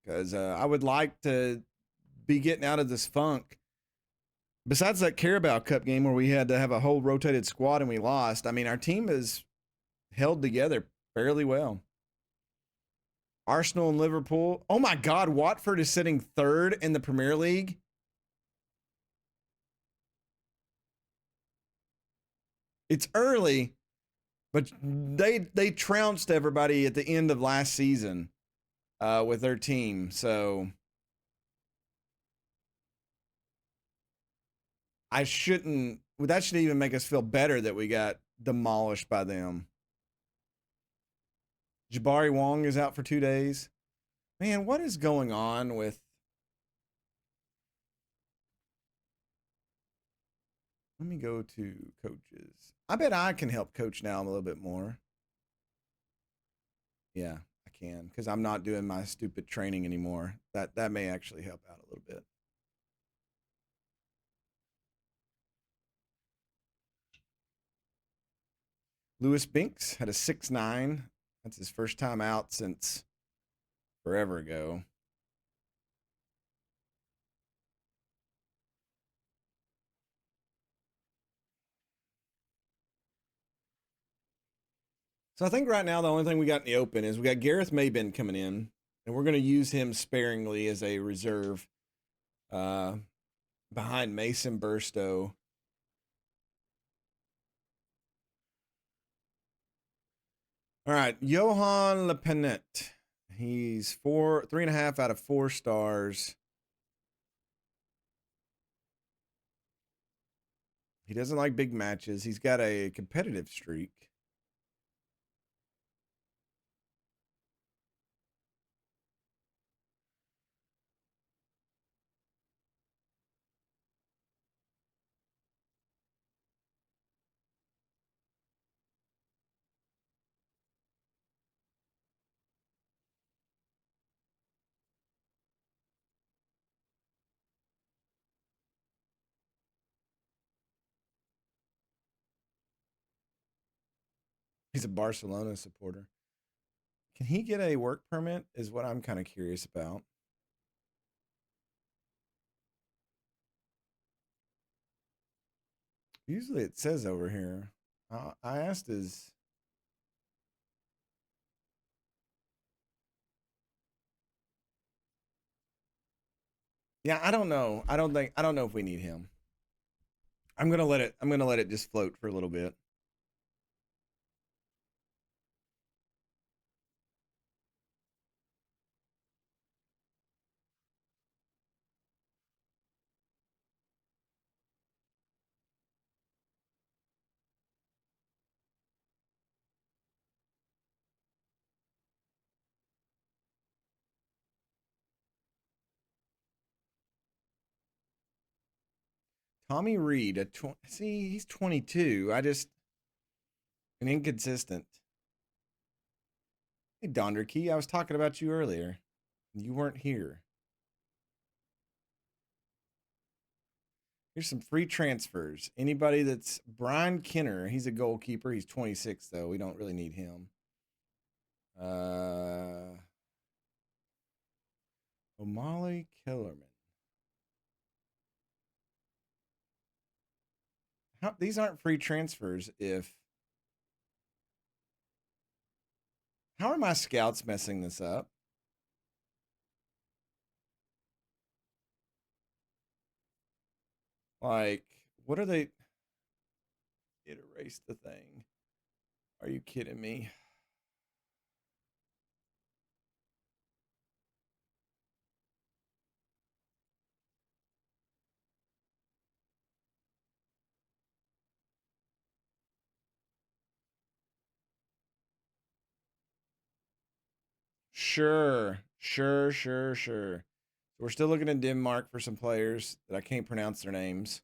Because I would like to be getting out of this funk. Besides that Carabao Cup game where we had to have a whole rotated squad and we lost, I mean, our team is held together fairly well. Arsenal and Liverpool. Oh my God, Watford is sitting third in the Premier League. It's early, but they trounced everybody at the end of last season with their team. So that should even make us feel better that we got demolished by them. Jabari Wong is out for 2 days. Man, what is going on with... Let me go to coaches. I bet I can help coach now a little bit more. Yeah, I can, because I'm not doing my stupid training anymore. That may actually help out a little bit. Lewis Binks had a 6'9". That's his first time out since forever ago. So I think right now the only thing we got in the open is we got Gareth Maybin coming in, and we're going to use him sparingly as a reserve behind Mason Burstow. All right, Johan Lepenet. He's 3.5 out of 4 stars. He doesn't like big matches. He's got a competitive streak. He's a Barcelona supporter. Can he get a work permit is what I'm kind of curious about. Usually it says over here. I asked his... Yeah, I don't know. I don't know if we need him. I'm going to let it just float for a little bit. Tommy Reed, see, he's 22. An inconsistent. Hey, Donderkey, I was talking about you earlier. You weren't here. Here's some free transfers. Anybody that's Brian Kinner, he's a goalkeeper. He's 26, though. We don't really need him. O'Malley Kellerman. These aren't free transfers how are my scouts messing this up? Like, what are they? It erased the thing. Are you kidding me? Sure. We're still looking in Denmark for some players that I can't pronounce their names.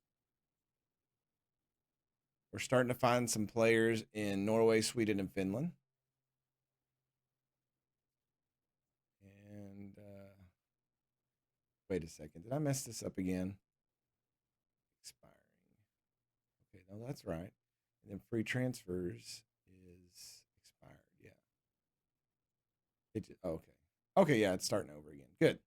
We're starting to find some players in Norway, Sweden, and Finland. And wait a second. Did I mess this up again? Expiring. Okay, no, that's right. And then free transfers is expired. Yeah. Okay. Okay, yeah, it's starting over again. Good.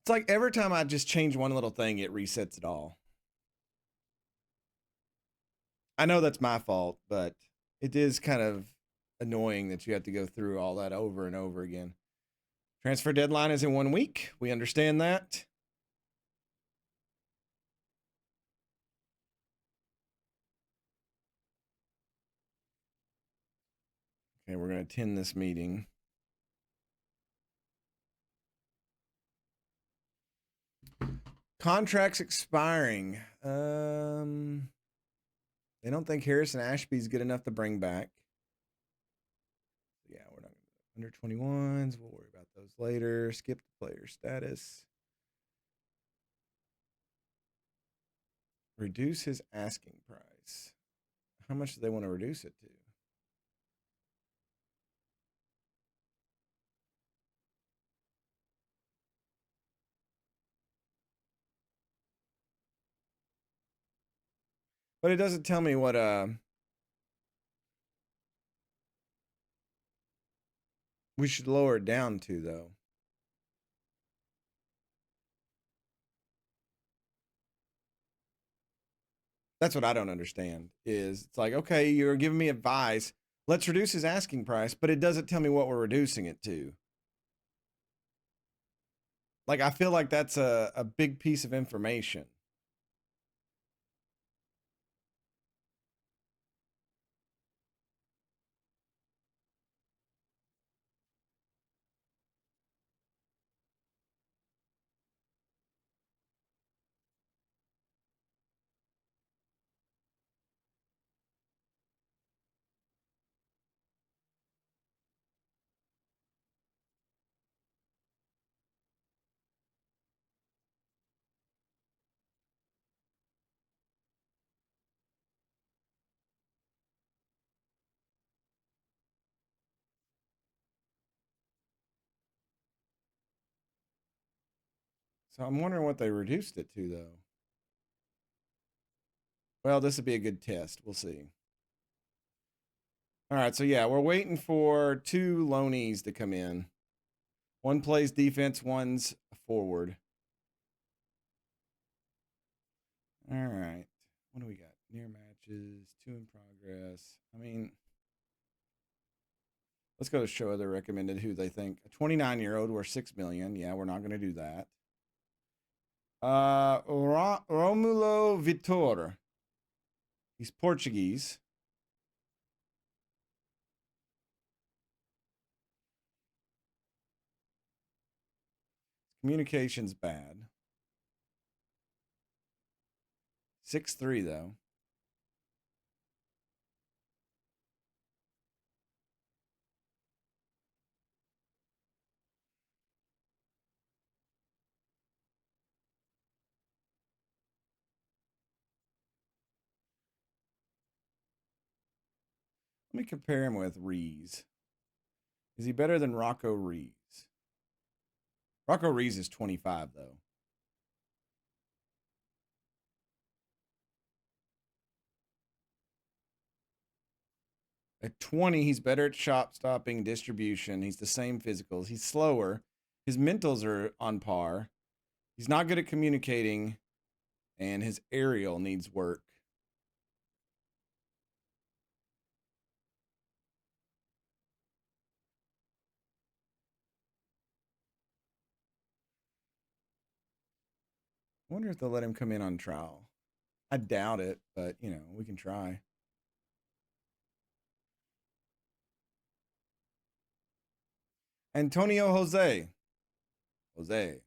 It's like every time I just change one little thing, it resets it all. I know that's my fault, but it is kind of annoying that you have to go through all that over and over again. Transfer deadline is in 1 week. We understand that. Okay, we're going to attend this meeting. Contracts expiring. They don't think Harrison Ashby's good enough to bring back. Yeah, we're not under 21s. We'll worry about those later. Skip the player status. Reduce his asking price. How much do they want to reduce it to? But it doesn't tell me what we should lower it down to, though. That's what I don't understand. Is it's like, okay, you're giving me advice. Let's reduce his asking price, but it doesn't tell me what we're reducing it to. Like, I feel like that's a big piece of information. So I'm wondering what they reduced it to, though. Well, this would be a good test. We'll see. All right, so yeah, we're waiting for 2 loanees to come in. One plays defense, one's forward. All right. What do we got? Near matches, 2 in progress. I mean, let's go to show other recommended who they think. A 29-year-old worth $6 million. Yeah, we're not going to do that. Romulo Vitor. He's Portuguese. Communication's bad. 6'3", though. Let me compare him with Rees. Is he better than Rocco Rees? Rocco Rees is 25, though. At 20, he's better at shot stopping, distribution. He's the same physicals. He's slower. His mentals are on par. He's not good at communicating, and his aerial needs work. I wonder if they'll let him come in on trial. I doubt it, but, we can try. Antonio Jose. Jose.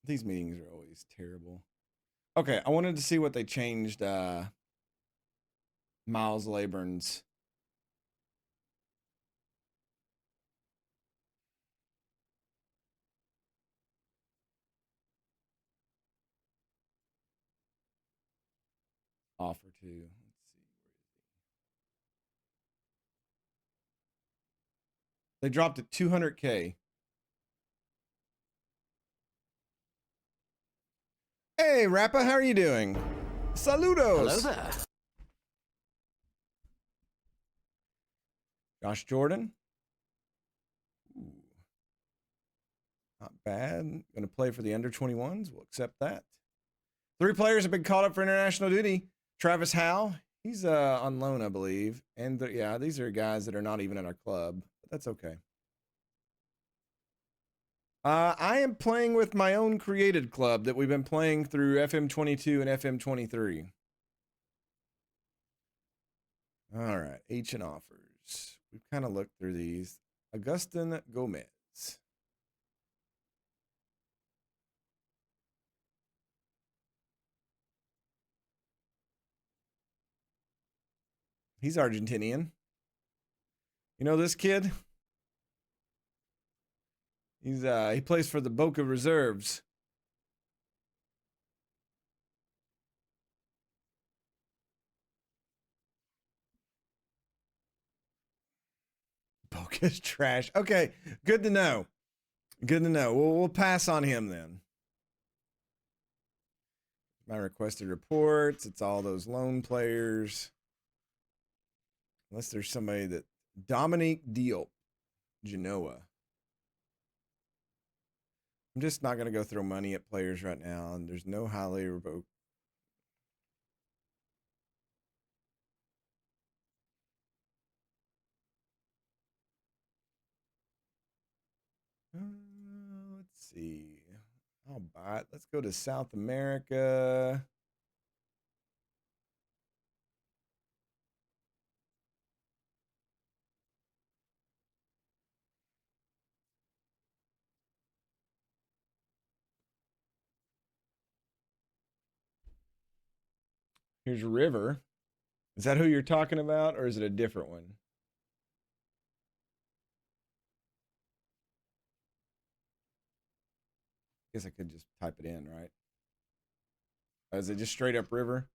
These meetings are always terrible. Okay, I wanted to see what they changed Miles Laburn's. Offer to. Let's see. They dropped it $200K. Hey, Rappa, how are you doing? Saludos. Hello there. Josh Jordan. Ooh, not bad. Going to play for the under 21s. We'll accept that. 3 players have been called up for international duty. Travis Howe, he's on loan, I believe. And yeah, these are guys that are not even in our club, but that's okay. I am playing with my own created club that we've been playing through FM22 and FM23. All right, agent offers. We've kind of looked through these. Agustin Gomez. He's Argentinian. You know this kid? He plays for the Boca Reserves. Boca's trash. Okay, good to know. Good to know. We'll pass on him then. My requested reports. It's all those loan players. Unless there's somebody that Dominique Diop, Genoa. I'm just not going to go throw money at players right now, and there's no highly revoked. Let's see. I'll buy it. Let's go to South America. Here's River. Is that who you're talking about, or is it a different one? Guess I could just type it in, right? Is it just straight up River?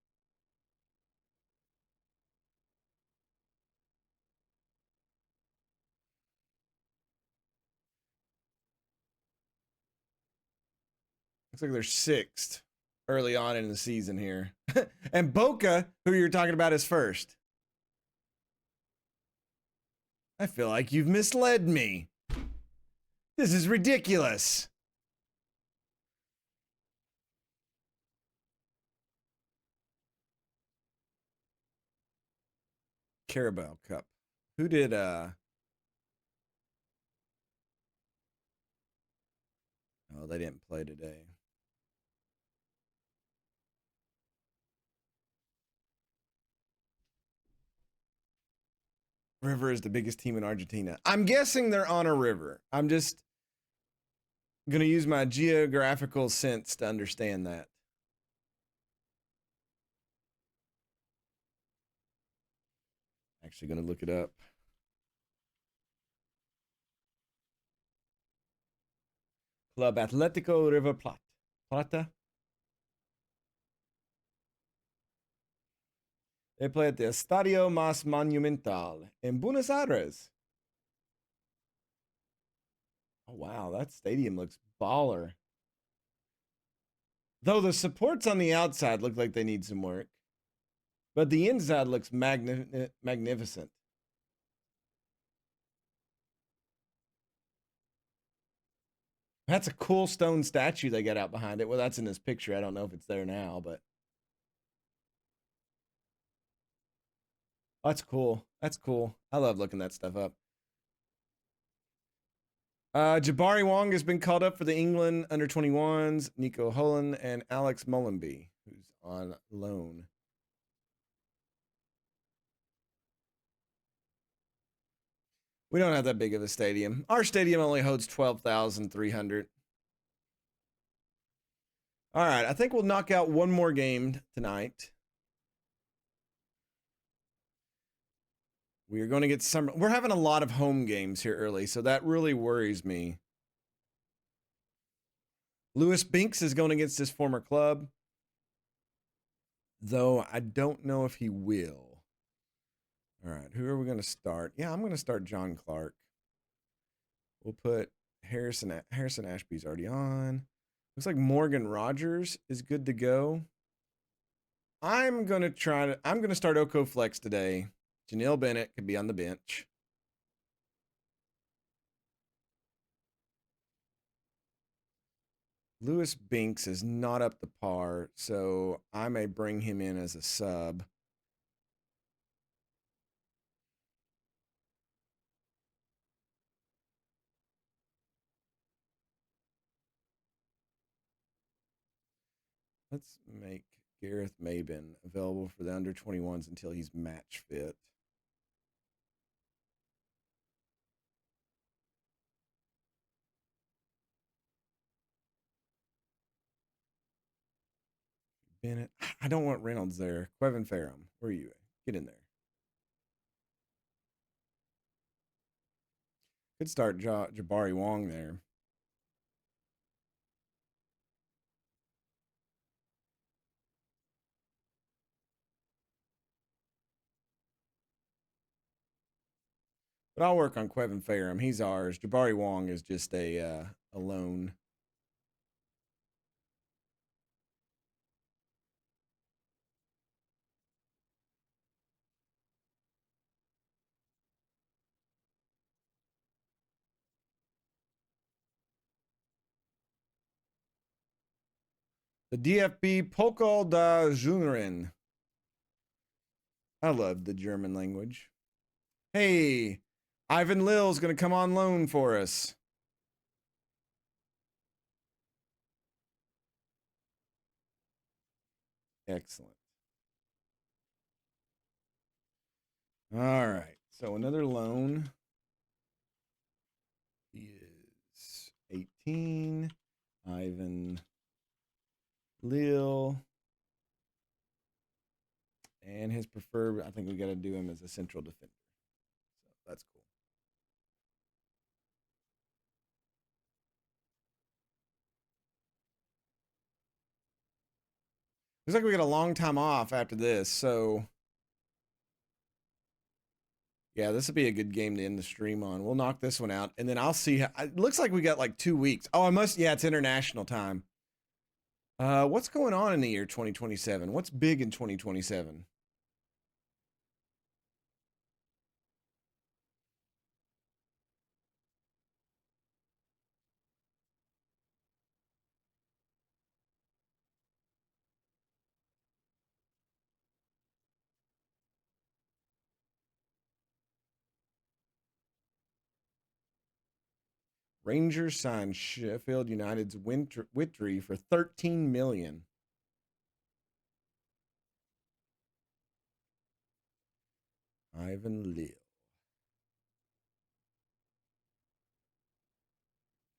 Looks like they're 6th early on in the season here. And Boca, who you're talking about, is 1st. I feel like you've misled me. This is ridiculous. Carabao Cup. Who did Oh, they didn't play today. River is the biggest team in Argentina. I'm guessing they're on a river. I'm just going to use my geographical sense to understand that. Actually going to look it up. Club Atlético River Plata. They play at the Estadio Más Monumental in Buenos Aires. Oh, wow. That stadium looks baller. Though the supports on the outside look like they need some work. But the inside looks magnificent. That's a cool stone statue they got out behind it. Well, that's in this picture. I don't know if it's there now, but that's cool. That's cool. I love looking that stuff up. Jabari Wong has been called up for the England under 21s. Nico Holland and Alex Mullenby, who's on loan. We don't have that big of a stadium. Our stadium only holds 12,300. All right, I think we'll knock out one more game tonight. We are going to get some. We're having a lot of home games here early, so that really worries me. Lewis Binks is going against his former club, though I don't know if he will. All right, who are we going to start? Yeah, I'm going to start John Clark. We'll put Harrison Ashby's already on. Looks like Morgan Rogers is good to go. I'm going to start Oko Flex today. Janelle Bennett could be on the bench. Lewis Binks is not up to par, so I may bring him in as a sub. Let's make Gareth Mabin available for the under 21s until he's match fit. Bennett. I don't want Reynolds there. Quevin Ferrum, where are you? Get in there. Could start Jabari Wong there. But I'll work on Quevin Ferrum. He's ours. Jabari Wong is just a loan. The DFB Pokal da Jüngeren. I love the German language. Hey, Ivan Lill's going to come on loan for us. Excellent. All right. So another loan. He is 18. Ivan Lille. And his preferred, I think we got to do him as a central defender. So that's cool. Looks like we got a long time off after this, so yeah, this will be a good game to end the stream on. We'll knock this one out, and then I'll see. It looks like we got like 2 weeks. Oh, yeah, it's international time. What's going on in the year 2027? What's big in 2027? Rangers signed Sheffield United's Witry for $13 million. Ivan Lille.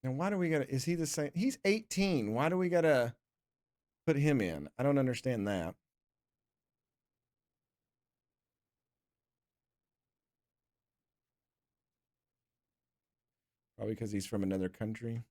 Now, why do we gotta? Is he the same? He's 18. Why do we gotta put him in? I don't understand that. Probably because he's from another country.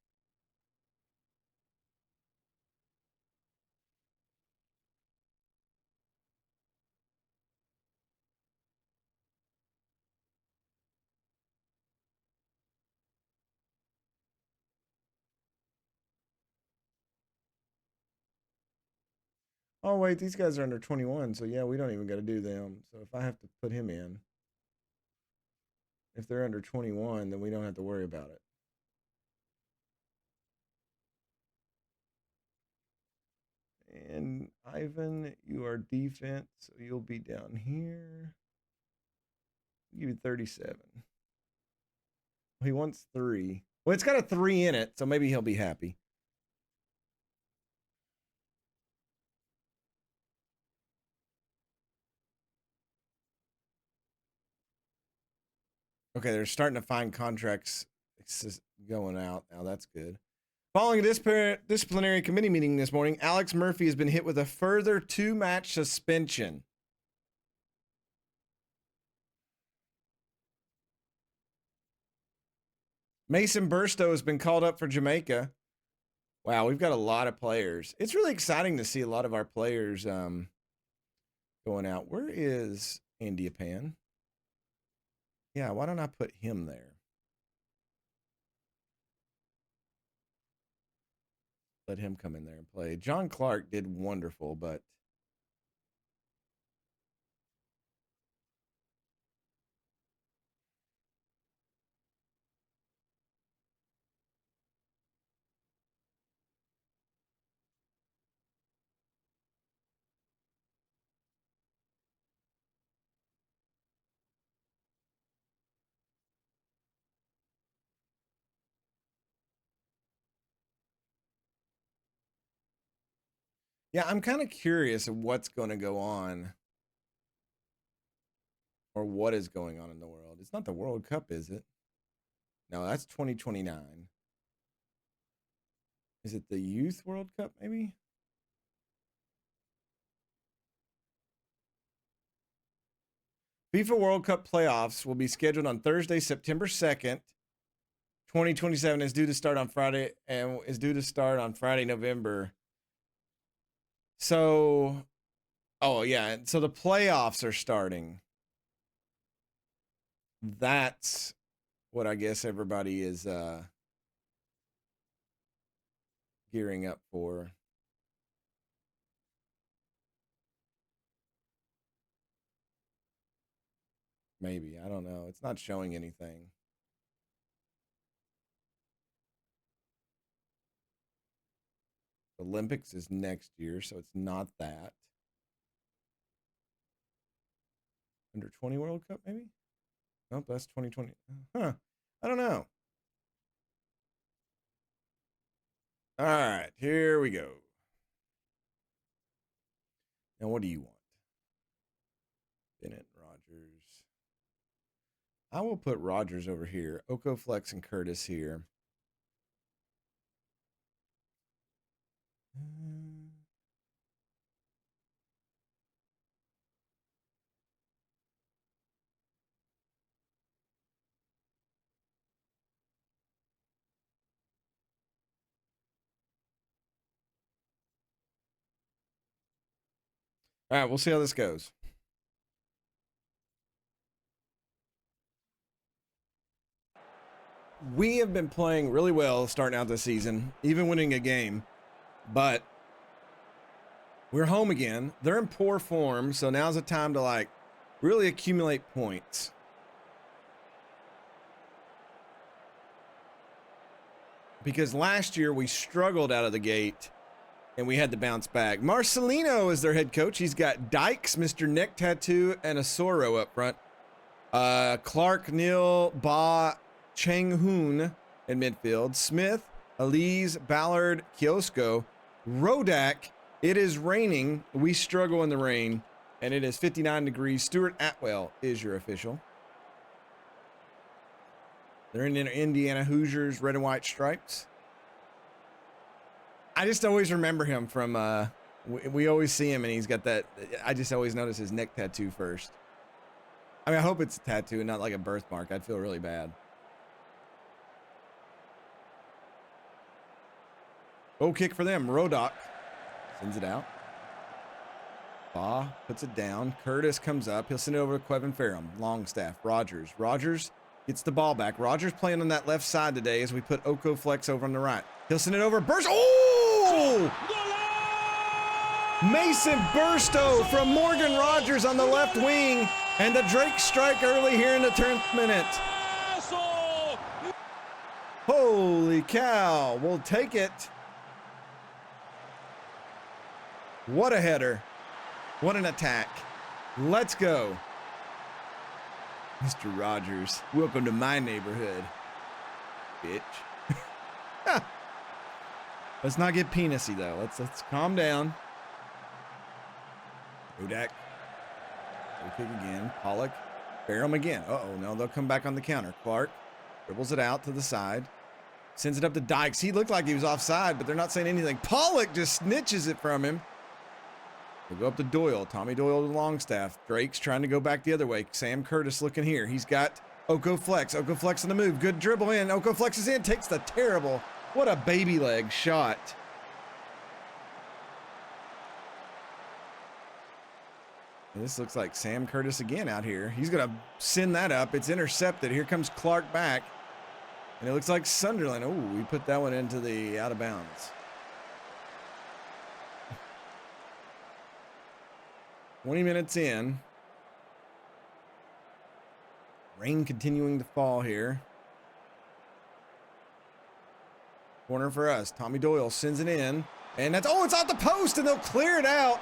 Oh, wait, these guys are under 21, so yeah, we don't even got to do them. So if I have to put him in, if they're under 21, then we don't have to worry about it. And Ivan, you are defense, so you'll be down here. I'll give you 37. He wants 3. Well, it's got a 3 in it, so maybe he'll be happy. Okay, they're starting to find contracts going out. Now that's good. Following a disciplinary committee meeting this morning, Alex Murphy has been hit with a further 2-match suspension. Mason Burstow has been called up for Jamaica. Wow, we've got a lot of players. It's really exciting to see a lot of our players going out. Where is India Pan? Yeah, why don't I put him there? let him come in there and play. John Clark did wonderful, but yeah, I'm kind of curious of what's going to go on or what is going on in the world. It's not the World Cup, is it? No, that's 2029. Is it the Youth World Cup, maybe? FIFA World Cup playoffs will be scheduled on Thursday, September 2nd. 2027 is due to start on Friday November. So, oh yeah, so the playoffs are starting. That's what I guess everybody is gearing up for. Maybe, I don't know. It's not showing anything. Olympics is next year, so it's not that. Under 20 World Cup, maybe? Nope, that's 2020. Huh. I don't know. All right, here we go. Now, what do you want? Bennett, Rogers. I will put Rogers over here. Oko, Flex, and Curtis here. All right, we'll see how this goes. We have been playing really well starting out this season, even winning a game, but we're home again. They're in poor form, so now's the time to like really accumulate points. Because last year we struggled out of the gate and we had to bounce back. Marcelino is their head coach. He's got Dykes, Mr. Neck Tattoo, and a Soro up front. Clark, Neal, Ba, Chang Hoon in midfield. Smith, Elise, Ballard, Kiosko, Rodak. It is raining. We struggle in the rain, and it is 59 degrees. Stuart Atwell is your official. They're in Indiana Hoosiers, red and white stripes. I just always remember him from, we always see him and he's got that, I just always notice his neck tattoo first. I mean, I hope it's a tattoo and not like a birthmark. I'd feel really bad. Oh, kick for them. Rodak sends it out. Ba puts it down. Curtis comes up. He'll send it over to Quevin Ferrum. Longstaff. Rogers. Rogers gets the ball back. Rogers playing on that left side today as we put Oko Flex over on the right. He'll send it over. Burst. Oh! Mason Burstow from Morgan Rogers on the left wing. And the Drake strike early here in the 10th minute. Holy cow. We'll take it. What a header. What an attack. Let's go. Mr. Rogers, welcome to my neighborhood, bitch. Let's not get penisy though. Let's calm down. Rodak. Kick again. Pollock. Ferrum again. Uh-oh, no, they'll come back on the counter. Clark dribbles it out to the side. Sends it up to Dykes. He looked like he was offside, but they're not saying anything. Pollock just snitches it from him. We'll go up to Doyle. Tommy Doyle to Longstaff. Drake's trying to go back the other way. Sam Curtis looking here. He's got Oko Flex. Oko Flex on the move. Good dribble in. Oko Flex is in. Takes the terrible. What a baby leg shot. And this looks like Sam Curtis again out here. He's going to send that up. It's intercepted. Here comes Clark back. And it looks like Sunderland. Oh, we put that one into the out of bounds. 20 minutes in. Rain continuing to fall here. Corner for us. Tommy Doyle sends it in. And that's, oh, it's off the post and they'll clear it out.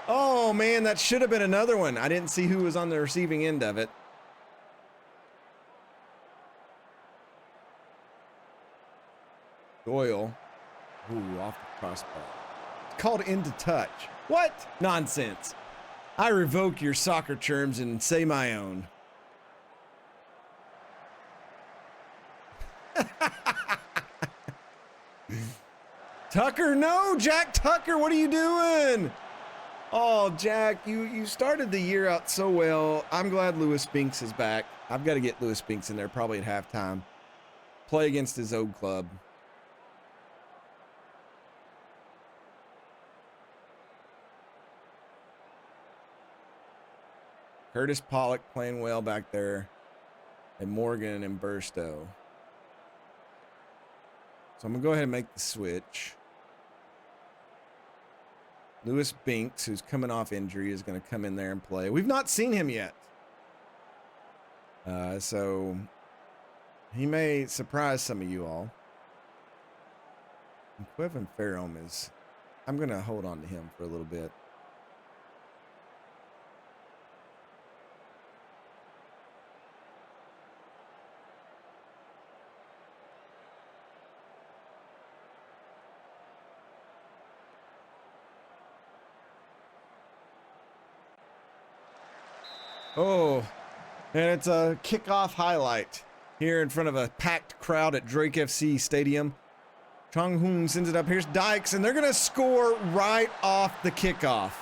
Oh, man, that should have been another one. I didn't see who was on the receiving end of it. Doyle. Ooh, off the crossbar. It's called into touch. What? Nonsense. I revoke your soccer terms and say my own. Tucker, no, Jack Tucker, what are you doing? Oh, Jack, you started the year out so well. I'm glad Lewis Binks is back. I've got to get Lewis Binks in there probably at halftime. Play against his old club. Curtis Pollock playing well back there. And Morgan and Burstow. So I'm going to go ahead and make the switch. Lewis Binks, who's coming off injury, is going to come in there and play. We've not seen him yet. So he may surprise some of you all. And Quevin Ferrum is... I'm going to hold on to him for a little bit. Oh, and it's a kickoff highlight here in front of a packed crowd at Drake FC Stadium. Chong Hoon sends it up. Here's Dykes, and they're going to score right off the kickoff.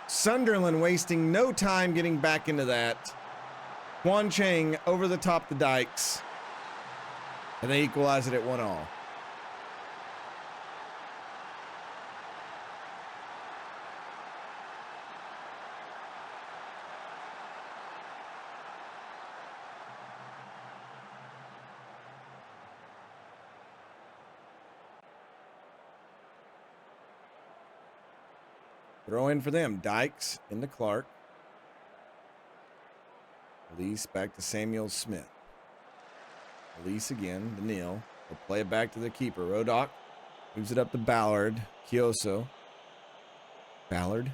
Sunderland wasting no time getting back into that. Quan Chang over the top the Dykes. And they equalize it at 1-1. Throw in for them. Dykes into Clark. Elise back to Samuel Smith. Elise again, to Neal. They'll play it back to the keeper. Rodock moves it up to Ballard. Kioso. Ballard.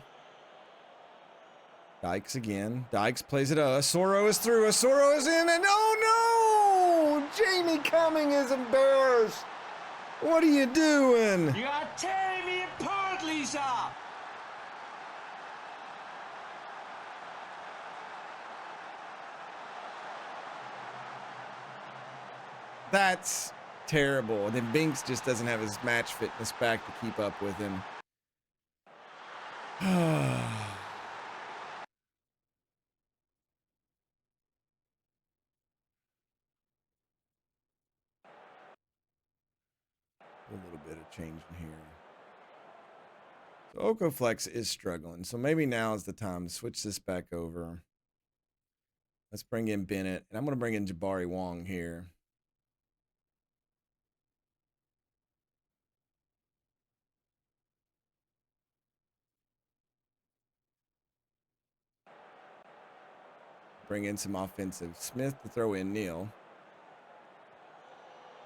Dykes again. Dykes plays it up. Asoro is through. Asoro is in. And oh no! Jamie Cumming is embarrassed. What are you doing? You are tearing me apart, Lisa! That's terrible. And then Binks just doesn't have his match fitness back to keep up with him. A little bit of change in here. So Okoflex is struggling. So maybe now is the time to switch this back over. Let's bring in Bennett. And I'm going to bring in Jabari Wong here. Bring in some offensive. Smith to throw in Neal.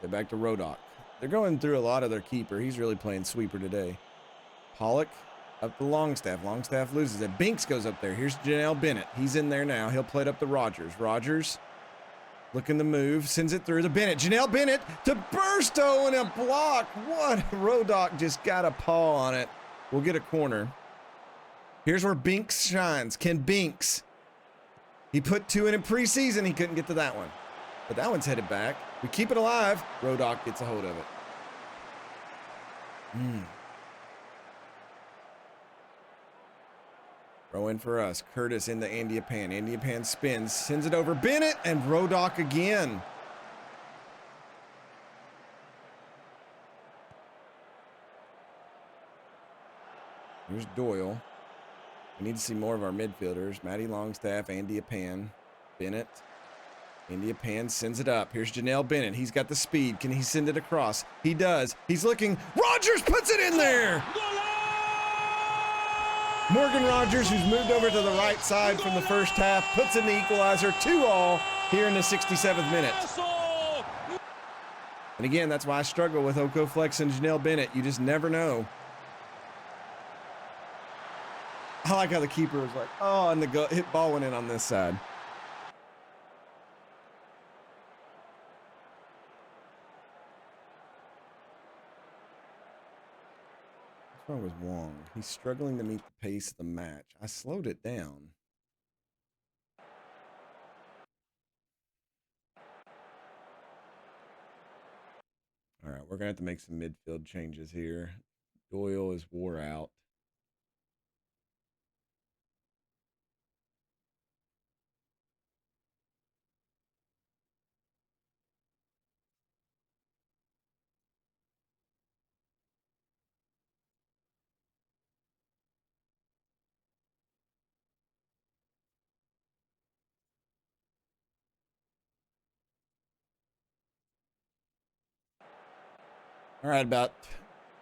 Get back to Rodock. They're going through a lot of their keeper. He's really playing sweeper today. Pollock up to Longstaff. Longstaff loses it. Binks goes up there. Here's Janelle Bennett. He's in there now. He'll play it up to Rogers. Rogers looking to move. Sends it through to Bennett. Janelle Bennett to Burstow and a block. What? Rodock just got a paw on it. We'll get a corner. Here's where Binks shines. Ken Binks. He put two in preseason. He couldn't get to that one. But that one's headed back. We keep it alive. Rodock gets a hold of it. Throw in for us. Curtis into Andy Pan. Andy Pan spins. Sends it over Bennett and Rodock again. Here's Doyle. We need to see more of our midfielders. Matty Longstaff, Andy Pan, Bennett. India Pan sends it up. Here's Janelle Bennett. He's got the speed. Can he send it across? He does. He's looking. Rogers puts it in there. Morgan Rogers, who's moved over to the right side from the first half, puts in the equalizer, 2-2 here in the 67th minute. And again, that's why I struggle with Oko Flex and Janelle Bennett. You just never know. I like how the keeper was like, oh, and the hit ball went in on this side. What's wrong with Wong? He's struggling to meet the pace of the match. I slowed it down. All right, we're going to have to make some midfield changes here. Doyle is wore out. All right, about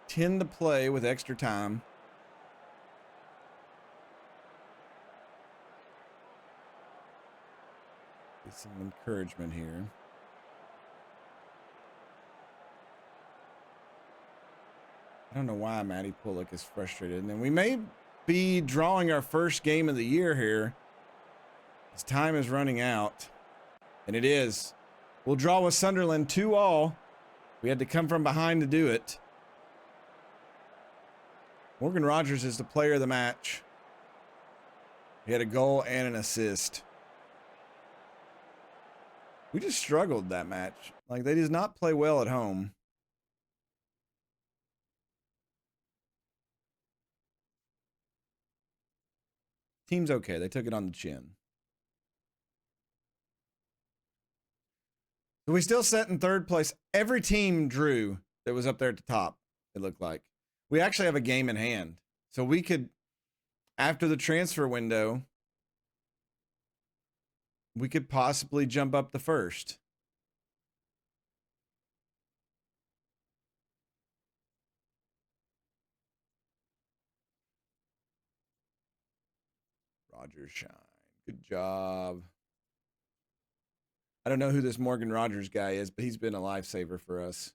10 to play with extra time. Get some encouragement here. I don't know why Matty Pullock is frustrated. And then we may be drawing our first game of the year here. His time is running out. And it is. We'll draw with Sunderland 2-2. We had to come from behind to do it. Morgan Rogers is the player of the match. He had a goal and an assist. We just struggled that match. Like, they did not play well at home. Team's okay. They took it on the chin. So we still set in third place. Every team drew that was up there at the top, it looked like. We actually have a game in hand. So we could, after the transfer window, we could possibly jump up the first. Rogers shine. Good job. I don't know who this Morgan Rogers guy is, but he's been a lifesaver for us.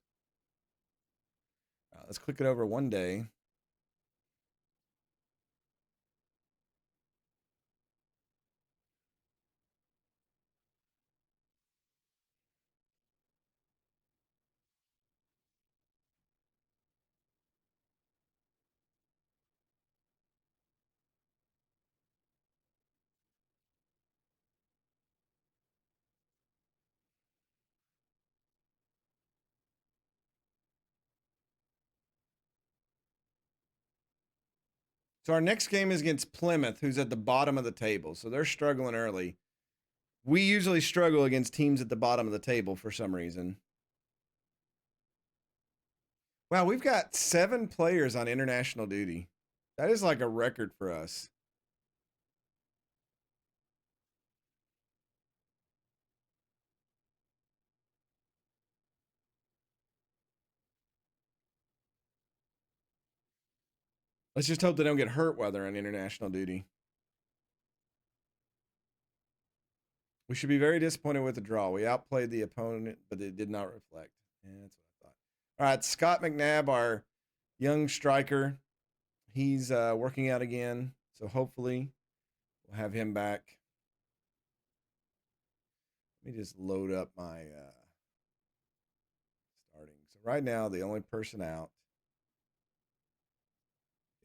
Let's click it over one day. So our next game is against Plymouth, who's at the bottom of the table. So they're struggling early. We usually struggle against teams at the bottom of the table for some reason. Wow, we've got 7 players on international duty. That is like a record for us. Let's just hope they don't get hurt while they're on international duty. We should be very disappointed with the draw. We outplayed the opponent, but it did not reflect. Yeah, that's what I thought. All right, Scott McNabb, our young striker, he's working out again. So hopefully we'll have him back. Let me just load up my starting. So right now, the only person out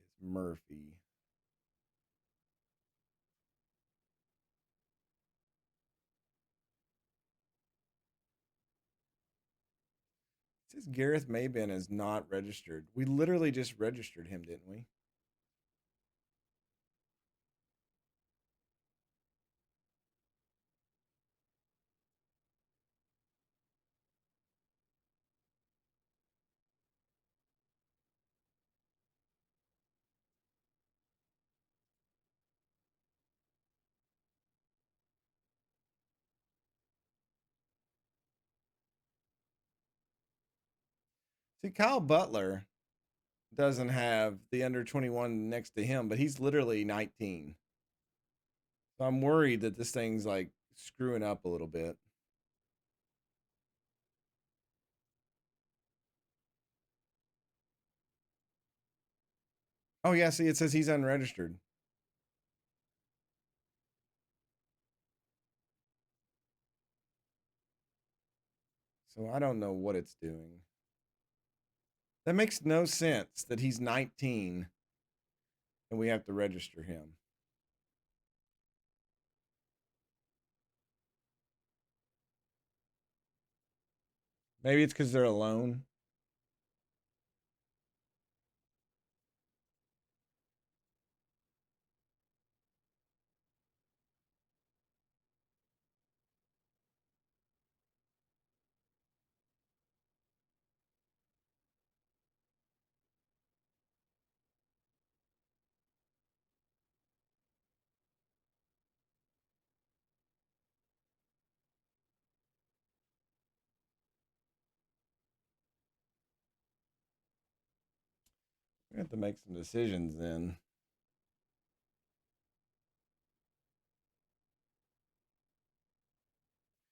is Murphy. It says Gareth Maben is not registered. We literally just registered him, didn't we? See, Kyle Butler doesn't have the under 21 next to him, but he's literally 19. So I'm worried that this thing's like screwing up a little bit. Oh, yeah. See, it says he's unregistered. So I don't know what it's doing. That makes no sense that he's 19 and we have to register him. Maybe it's because they're alone. We have to make some decisions then.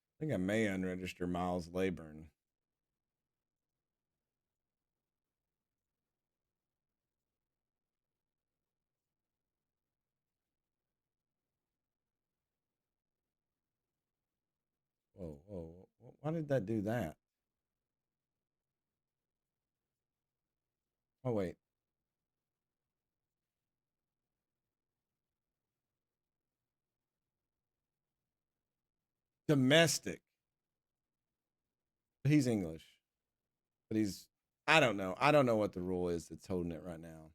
I think I may unregister Miles Layburn. Whoa, whoa. Why did that do that? Oh, wait. Domestic. He's English. But he's, I don't know. I don't know what the rule is that's holding it right now.